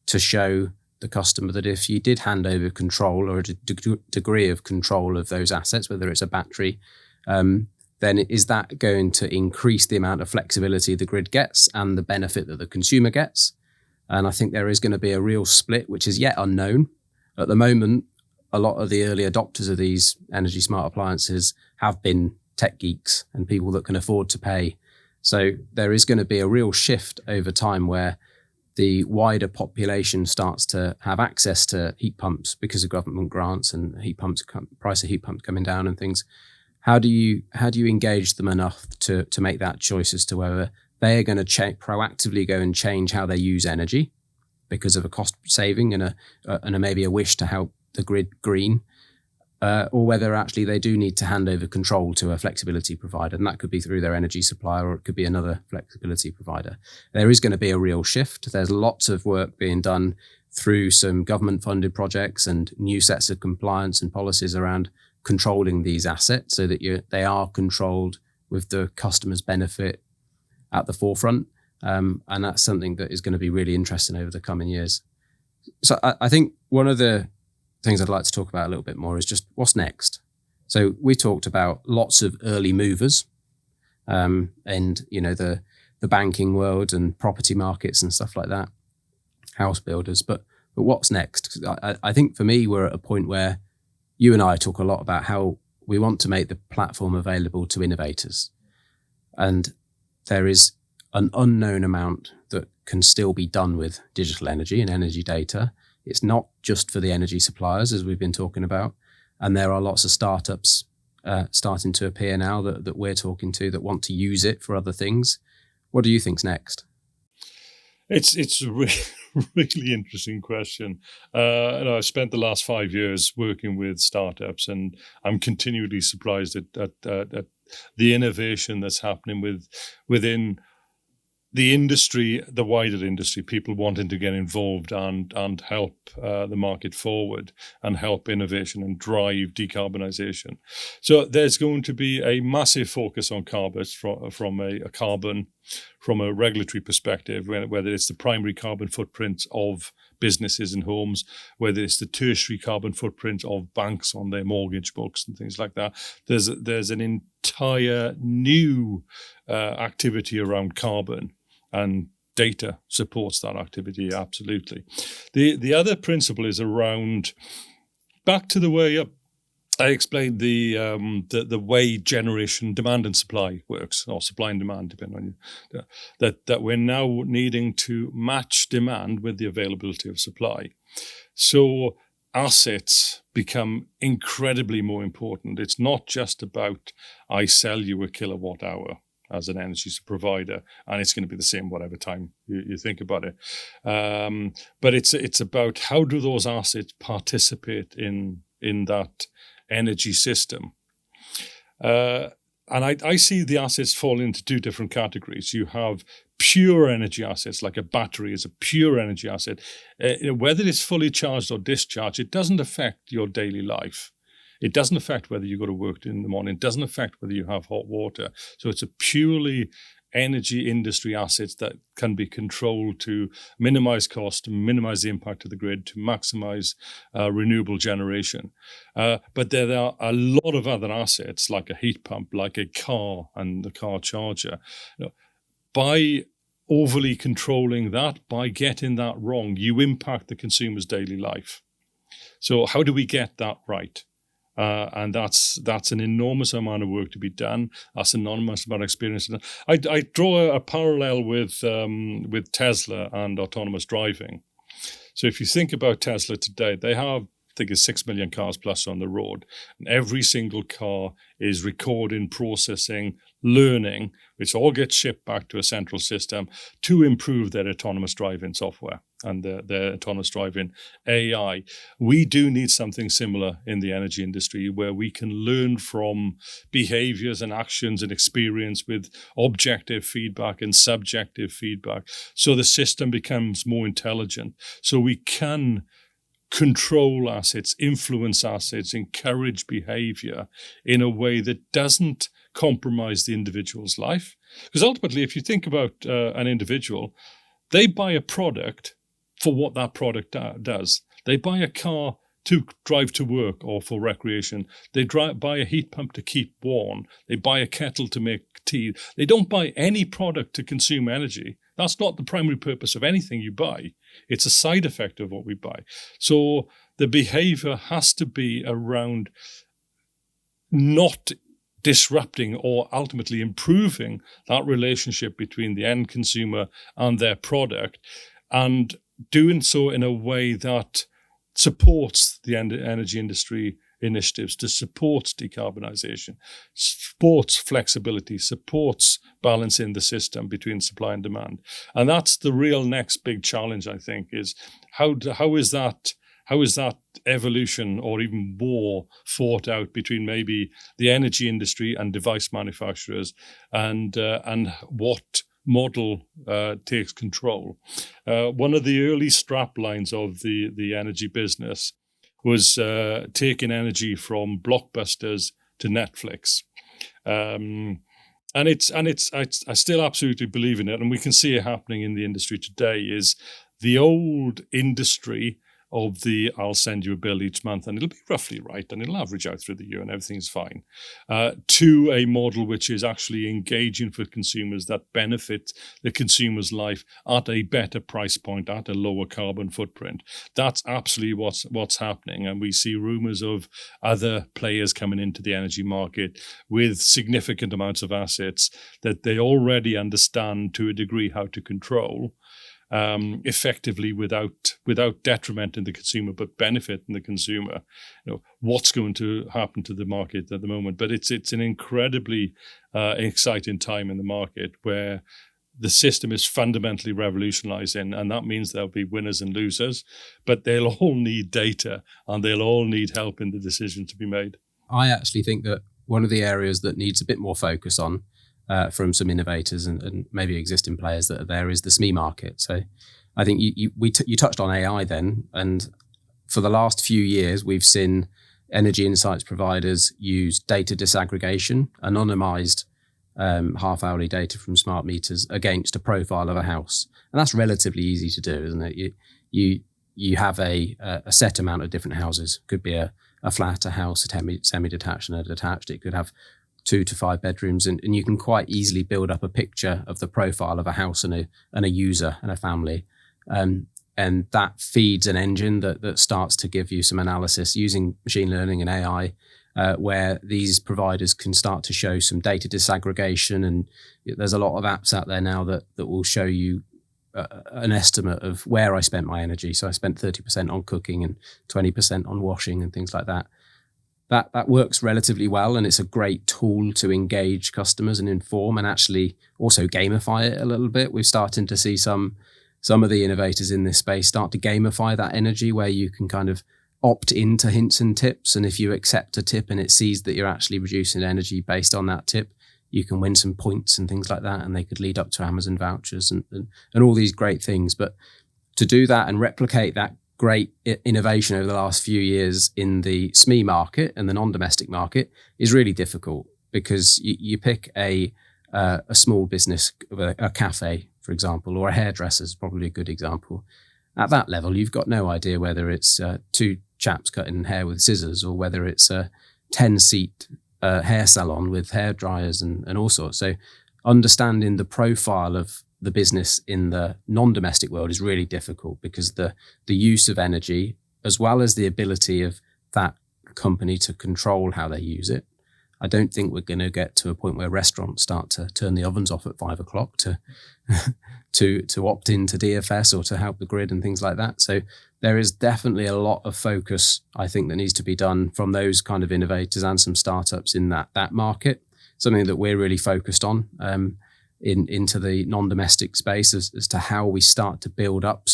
[SPEAKER 2] to show the customer that if you did hand over control or a degree of control of those assets, whether it's a battery, then is that going to increase the amount of flexibility the grid gets and the benefit that the consumer gets? And I think there is going to be a real split, which is yet unknown. At the moment, a lot of the early adopters of these energy smart appliances have been tech geeks and people that can afford to pay. So there is going to be a real shift over time where the wider population starts to have access to heat pumps because of government grants and price of heat pumps coming down and things. How do you engage them enough to make that choice as to whether they are going to proactively go and change how they use energy because of a cost saving and maybe a wish to help the grid green, or whether actually they do need to hand over control to a flexibility provider, and that could be through their energy supplier or it could be another flexibility provider. There is going to be a real shift. There's lots of work being done through some government-funded projects and new sets of compliance and policies around controlling these assets so that they are controlled with the customer's benefit at the forefront. And that's something that is going to be really interesting over the coming years. So I think one of the things I'd like to talk about a little bit more is just what's next. So we talked about lots of early movers and, the banking world and property markets and stuff like that, house builders. But what's next? I think for me, we're at a point where you and I talk a lot about how we want to make the platform available to innovators. And there is an unknown amount that can still be done with digital energy and energy data. It's not just for the energy suppliers, as we've been talking about. And there are lots of startups starting to appear now that we're talking to that want to use it for other things. What do you think's next?
[SPEAKER 1] It's a really interesting question. I've spent the last 5 years working with startups, and I'm continually surprised at the innovation that's happening within the industry, the wider industry, people wanting to get involved and help the market forward and help innovation and drive decarbonisation. So there's going to be a massive focus on carbon from a regulatory perspective, whether it's the primary carbon footprint of businesses and homes, whether it's the tertiary carbon footprint of banks on their mortgage books and things like that. There's an entire new activity around carbon, and data supports that activity absolutely. The other principle is around back to the way I explained the way generation, demand and supply works, or supply and demand, depending on you, that we're now needing to match demand with the availability of supply. So assets become incredibly more important. It's not just about I sell you a kilowatt hour as an energy provider, and it's going to be the same whatever time you think about it. But it's about how do those assets participate in that energy system. And I see the assets fall into two different categories. You have pure energy assets, like a battery is a pure energy asset. Whether it's fully charged or discharged, it doesn't affect your daily life. It doesn't affect whether you go to work in the morning. It doesn't affect whether you have hot water. So it's a purely energy industry assets that can be controlled to minimize cost, to minimize the impact of the grid, to maximize renewable generation. But there are a lot of other assets, like a heat pump, like a car and the car charger. By overly controlling that, by getting that wrong, you impact the consumer's daily life. So how do we get that right? And that's an enormous amount of work to be done. That's an enormous amount of experience. I draw a parallel with Tesla and autonomous driving. So if you think about Tesla today, they have, I think it's 6 million cars plus on the road. And every single car is recording, processing, learning, which all gets shipped back to a central system to improve their autonomous driving software and their autonomous driving AI. We do need something similar in the energy industry where we can learn from behaviors and actions and experience with objective feedback and subjective feedback. So the system becomes more intelligent. So we can control assets, influence assets, encourage behavior in a way that doesn't compromise the individual's life. Because ultimately, if you think about an individual, they buy a product for what that product does. They buy a car to drive to work or for recreation. They buy a heat pump to keep warm. They buy a kettle to make tea. They don't buy any product to consume energy. That's not the primary purpose of anything you buy. It's a side effect of what we buy. So the behavior has to be around not disrupting or ultimately improving that relationship between the end consumer and their product, and doing so in a way that supports the energy industry initiatives, to support decarbonisation, supports flexibility, supports balancing the system between supply and demand. And that's the real next big challenge, I think, is how is that evolution or even war fought out between maybe the energy industry and device manufacturers, and what model takes control. One of the early strap lines of the energy business was taking energy from blockbusters to Netflix. I still absolutely believe in it, and we can see it happening in the industry today. Is the old industry of I'll send you a bill each month and it'll be roughly right and it'll average out through the year and everything's fine, to a model which is actually engaging for consumers, that benefit the consumer's life at a better price point, at a lower carbon footprint. That's absolutely what's happening. And we see rumours of other players coming into the energy market with significant amounts of assets that they already understand to a degree how to control effectively without detrimenting the consumer, but benefiting the consumer. What's going to happen to the market at the moment? But it's an incredibly exciting time in the market where the system is fundamentally revolutionizing, and that means there'll be winners and losers, but they'll all need data and they'll all need help in the decision to be made.
[SPEAKER 2] I actually think that one of the areas that needs a bit more focus on from some innovators and maybe existing players that are there is the SME market. So I think you touched on AI then, and for the last few years, we've seen energy insights providers use data disaggregation, anonymized half-hourly data from smart meters against a profile of a house. And that's relatively easy to do, isn't it? You have a set amount of different houses. It could be a flat, a house, a semi-detached and a detached. It could have 2 to 5 bedrooms, and you can quite easily build up a picture of the profile of a house and a user and a family. And that feeds an engine that starts to give you some analysis using machine learning and AI, where these providers can start to show some data disaggregation. And there's a lot of apps out there now that will show you an estimate of where I spent my energy. So I spent 30% on cooking and 20% on washing and things like that. That works relatively well, and it's a great tool to engage customers and inform, and actually also gamify it a little bit. We're starting to see some of the innovators in this space start to gamify that energy, where you can kind of opt into hints and tips, and if you accept a tip and it sees that you're actually reducing energy based on that tip, you can win some points and things like that, and they could lead up to Amazon vouchers and all these great things. But to do that and replicate that great innovation over the last few years in the SME market and the non-domestic market is really difficult, because you pick a small business, a cafe, for example, or a hairdresser is probably a good example. At that level, you've got no idea whether it's 2 chaps cutting hair with scissors or whether it's a 10-seat hair salon with hair dryers and all sorts. So understanding the profile of the business in the non-domestic world is really difficult, because the use of energy, as well as the ability of that company to control how they use it. I don't think we're going to get to a point where restaurants start to turn the ovens off at 5 o'clock to opt into DFS or to help the grid and things like that. So there is definitely a lot of focus, I think, that needs to be done from those kind of innovators and some startups in that market. Something that we're really focused on into the non-domestic space as to how we start to build up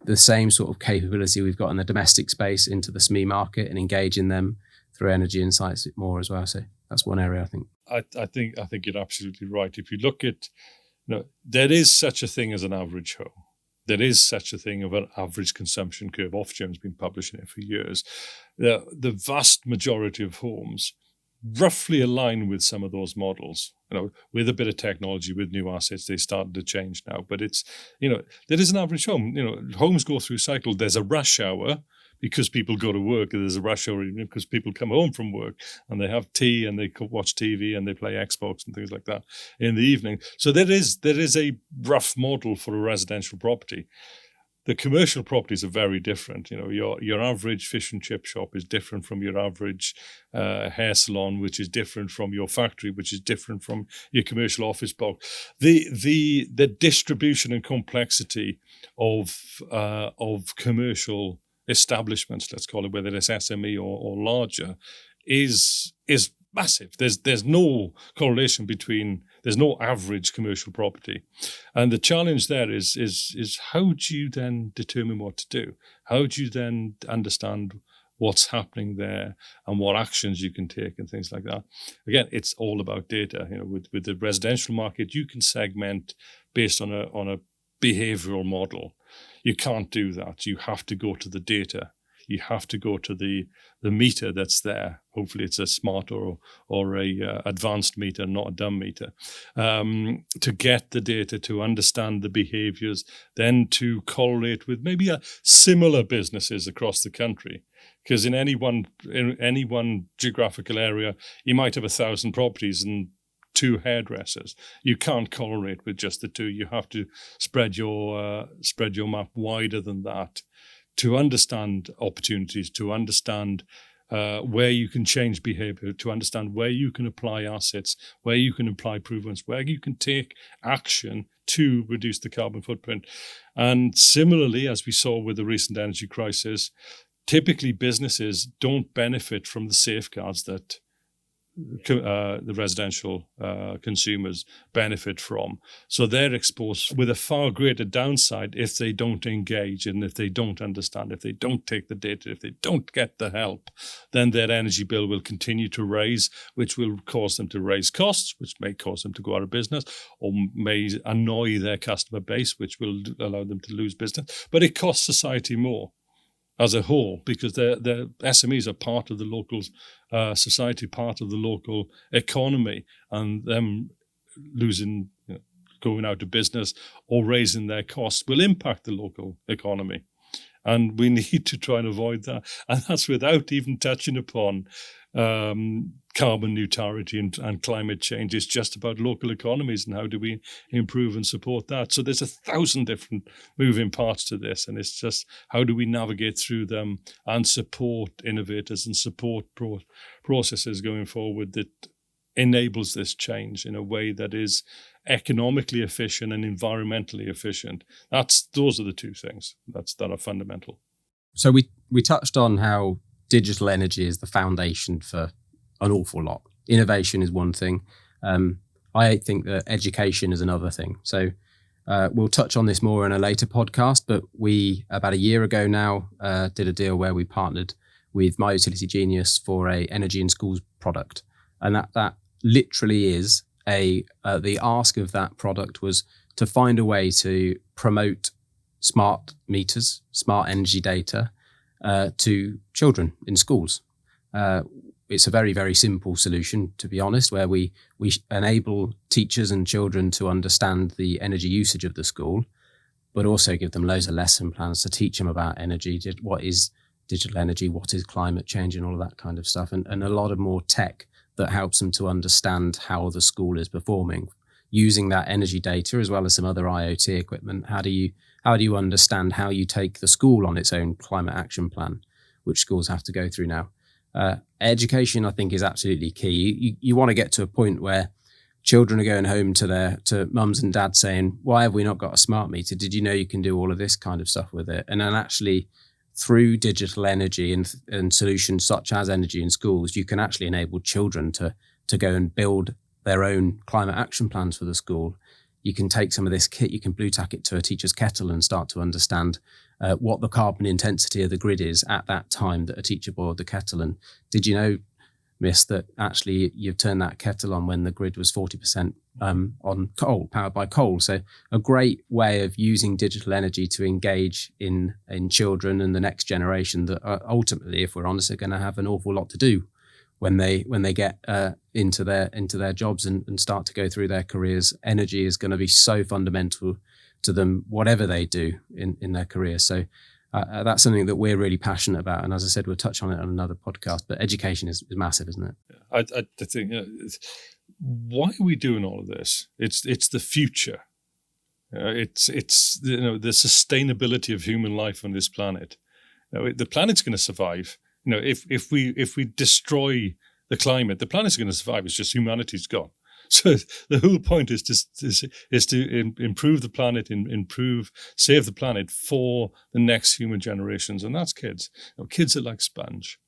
[SPEAKER 2] the same sort of capability we've got in the domestic space into the SME market and engaging them through energy insights more as well. So that's one area, I think.
[SPEAKER 1] I think you're absolutely right. If you look at, there is such a thing as an average home. There is such a thing of an average consumption curve. Ofgem's been publishing it for years. The vast majority of homes roughly align with some of those models. with a bit of technology, with new assets, they started to change now. But it's, there is an average home. Homes go through cycle. There's a rush hour because people go to work, and there's a rush hour because people come home from work and they have tea and they watch TV and they play Xbox and things like that in the evening. So there is a rough model for a residential property. The commercial properties are very different. Your average fish and chip shop is different from your average hair salon, which is different from your factory, which is different from your commercial office block. The distribution and complexity of commercial establishments, let's call it, whether it's SME or larger, is massive. There's no correlation there's no average commercial property. And the challenge there is how do you then determine what to do? How do you then understand what's happening there and what actions you can take and things like that? Again, it's all about data. With the residential market, you can segment based on a behavioural model. You can't do that. You have to go to the data. You have to go to the meter that's there. Hopefully it's a smart or a advanced meter, not a dumb meter, to get the data, to understand the behaviours, then to correlate with maybe similar businesses across the country. Because in any one geographical area, you might have 1,000 properties and 2 hairdressers. You can't correlate with just the 2. You have to spread your map wider than that, to understand opportunities, to understand where you can change behavior, to understand where you can apply assets, where you can apply improvements, where you can take action to reduce the carbon footprint. And similarly, as we saw with the recent energy crisis, typically businesses don't benefit from the safeguards that the residential consumers benefit from. So they're exposed with a far greater downside if they don't engage, and if they don't understand, if they don't take the data, if they don't get the help, then their energy bill will continue to rise, which will cause them to raise costs, which may cause them to go out of business, or may annoy their customer base, which will allow them to lose business. But it costs society more as a whole, because the SMEs are part of the local society, part of the local economy, and them losing, going out of business or raising their costs will impact the local economy. And we need to try and avoid that. And that's without even touching upon carbon neutrality and climate change. It's just about local economies and how do we improve and support that. So there's 1,000 different moving parts to this, and it's just how do we navigate through them and support innovators and support processes going forward that enables this change in a way that is economically efficient and environmentally efficient. Those are the 2 things that are fundamental.
[SPEAKER 2] So we touched on how digital energy is the foundation for an awful lot. Innovation is one thing. I think that education is another thing. So we'll touch on this more in a later podcast, but we, about a year ago now, did a deal where we partnered with My Utility Genius for a energy in schools product. And that literally is the ask of that product was to find a way to promote smart meters, smart energy data, to children in schools. It's a very, very simple solution, to be honest, where we enable teachers and children to understand the energy usage of the school, but also give them loads of lesson plans to teach them about energy, what is digital energy, what is climate change, and all of that kind of stuff, and a lot of more tech that helps them to understand how the school is performing. Using that energy data as well as some other IoT equipment, how do you understand how you take the school on its own climate action plan, which schools have to go through now? Education, I think, is absolutely key. You want to get to a point where children are going home to mums and dads saying, why have we not got a smart meter? Did you know you can do all of this kind of stuff with it? And then actually through digital energy and solutions such as energy in schools, you can actually enable children to go and build their own climate action plans for the school. You can take some of this kit, you can blue tack it to a teacher's kettle and start to understand what the carbon intensity of the grid is at that time that a teacher boiled the kettle. And did you know, Miss, that actually you've turned that kettle on when the grid was 40% on coal, powered by coal? So a great way of using digital energy to engage in children and the next generation that ultimately, if we're honest, are going to have an awful lot to do when they get into their jobs and start to go through their careers. Energy is going to be so fundamental to them, whatever they do in their career. So that's something that we're really passionate about. And as I said, we'll touch on it on another podcast, but education is massive, isn't it?
[SPEAKER 1] I think, why are we doing all of this? It's the future. It's the sustainability of human life on this planet. The planet's going to survive. If we destroy the climate, the planet's going to survive. It's just humanity's gone. So the whole point is to improve the planet, save the planet for the next human generations, and that's kids. Kids are like sponge.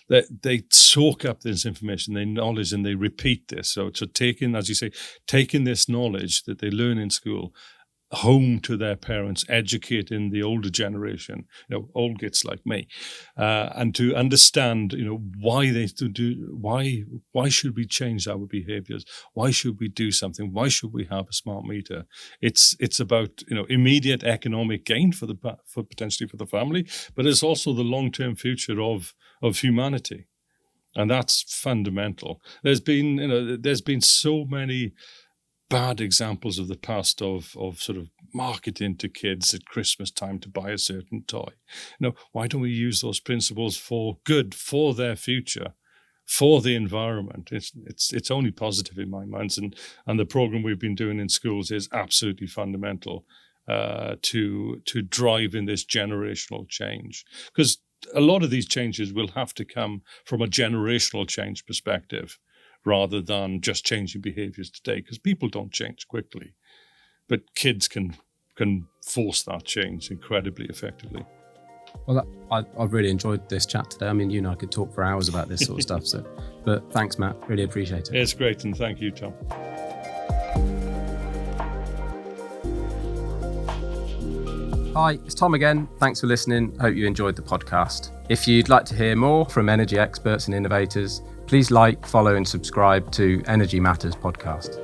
[SPEAKER 1] They soak up this information, their knowledge, and they repeat this. So taking this knowledge that they learn in school home to their parents, educating the older generation, old gits like me, and to understand, why they do, why should we change our behaviors? Why should we do something? Why should we have a smart meter? It's about, immediate economic gain for potentially for the family, but it's also the long-term future of humanity. And that's fundamental. There's been so many bad examples of the past of sort of marketing to kids at Christmas time to buy a certain toy. Why don't we use those principles for good, for their future, for the environment? It's only positive in my mind, and the program we've been doing in schools is absolutely fundamental to driving this generational change, because a lot of these changes will have to come from a generational change perspective, rather than just changing behaviors today, because people don't change quickly. But kids can force that change incredibly effectively.
[SPEAKER 2] Well, I've really enjoyed this chat today. I mean, you and I could talk for hours about this sort of stuff. But thanks, Matt. Really appreciate it.
[SPEAKER 1] It's great, and thank you, Tom.
[SPEAKER 2] Hi, it's Tom again. Thanks for listening. Hope you enjoyed the podcast. If you'd like to hear more from energy experts and innovators, please like, follow and subscribe to Energy Matters podcast.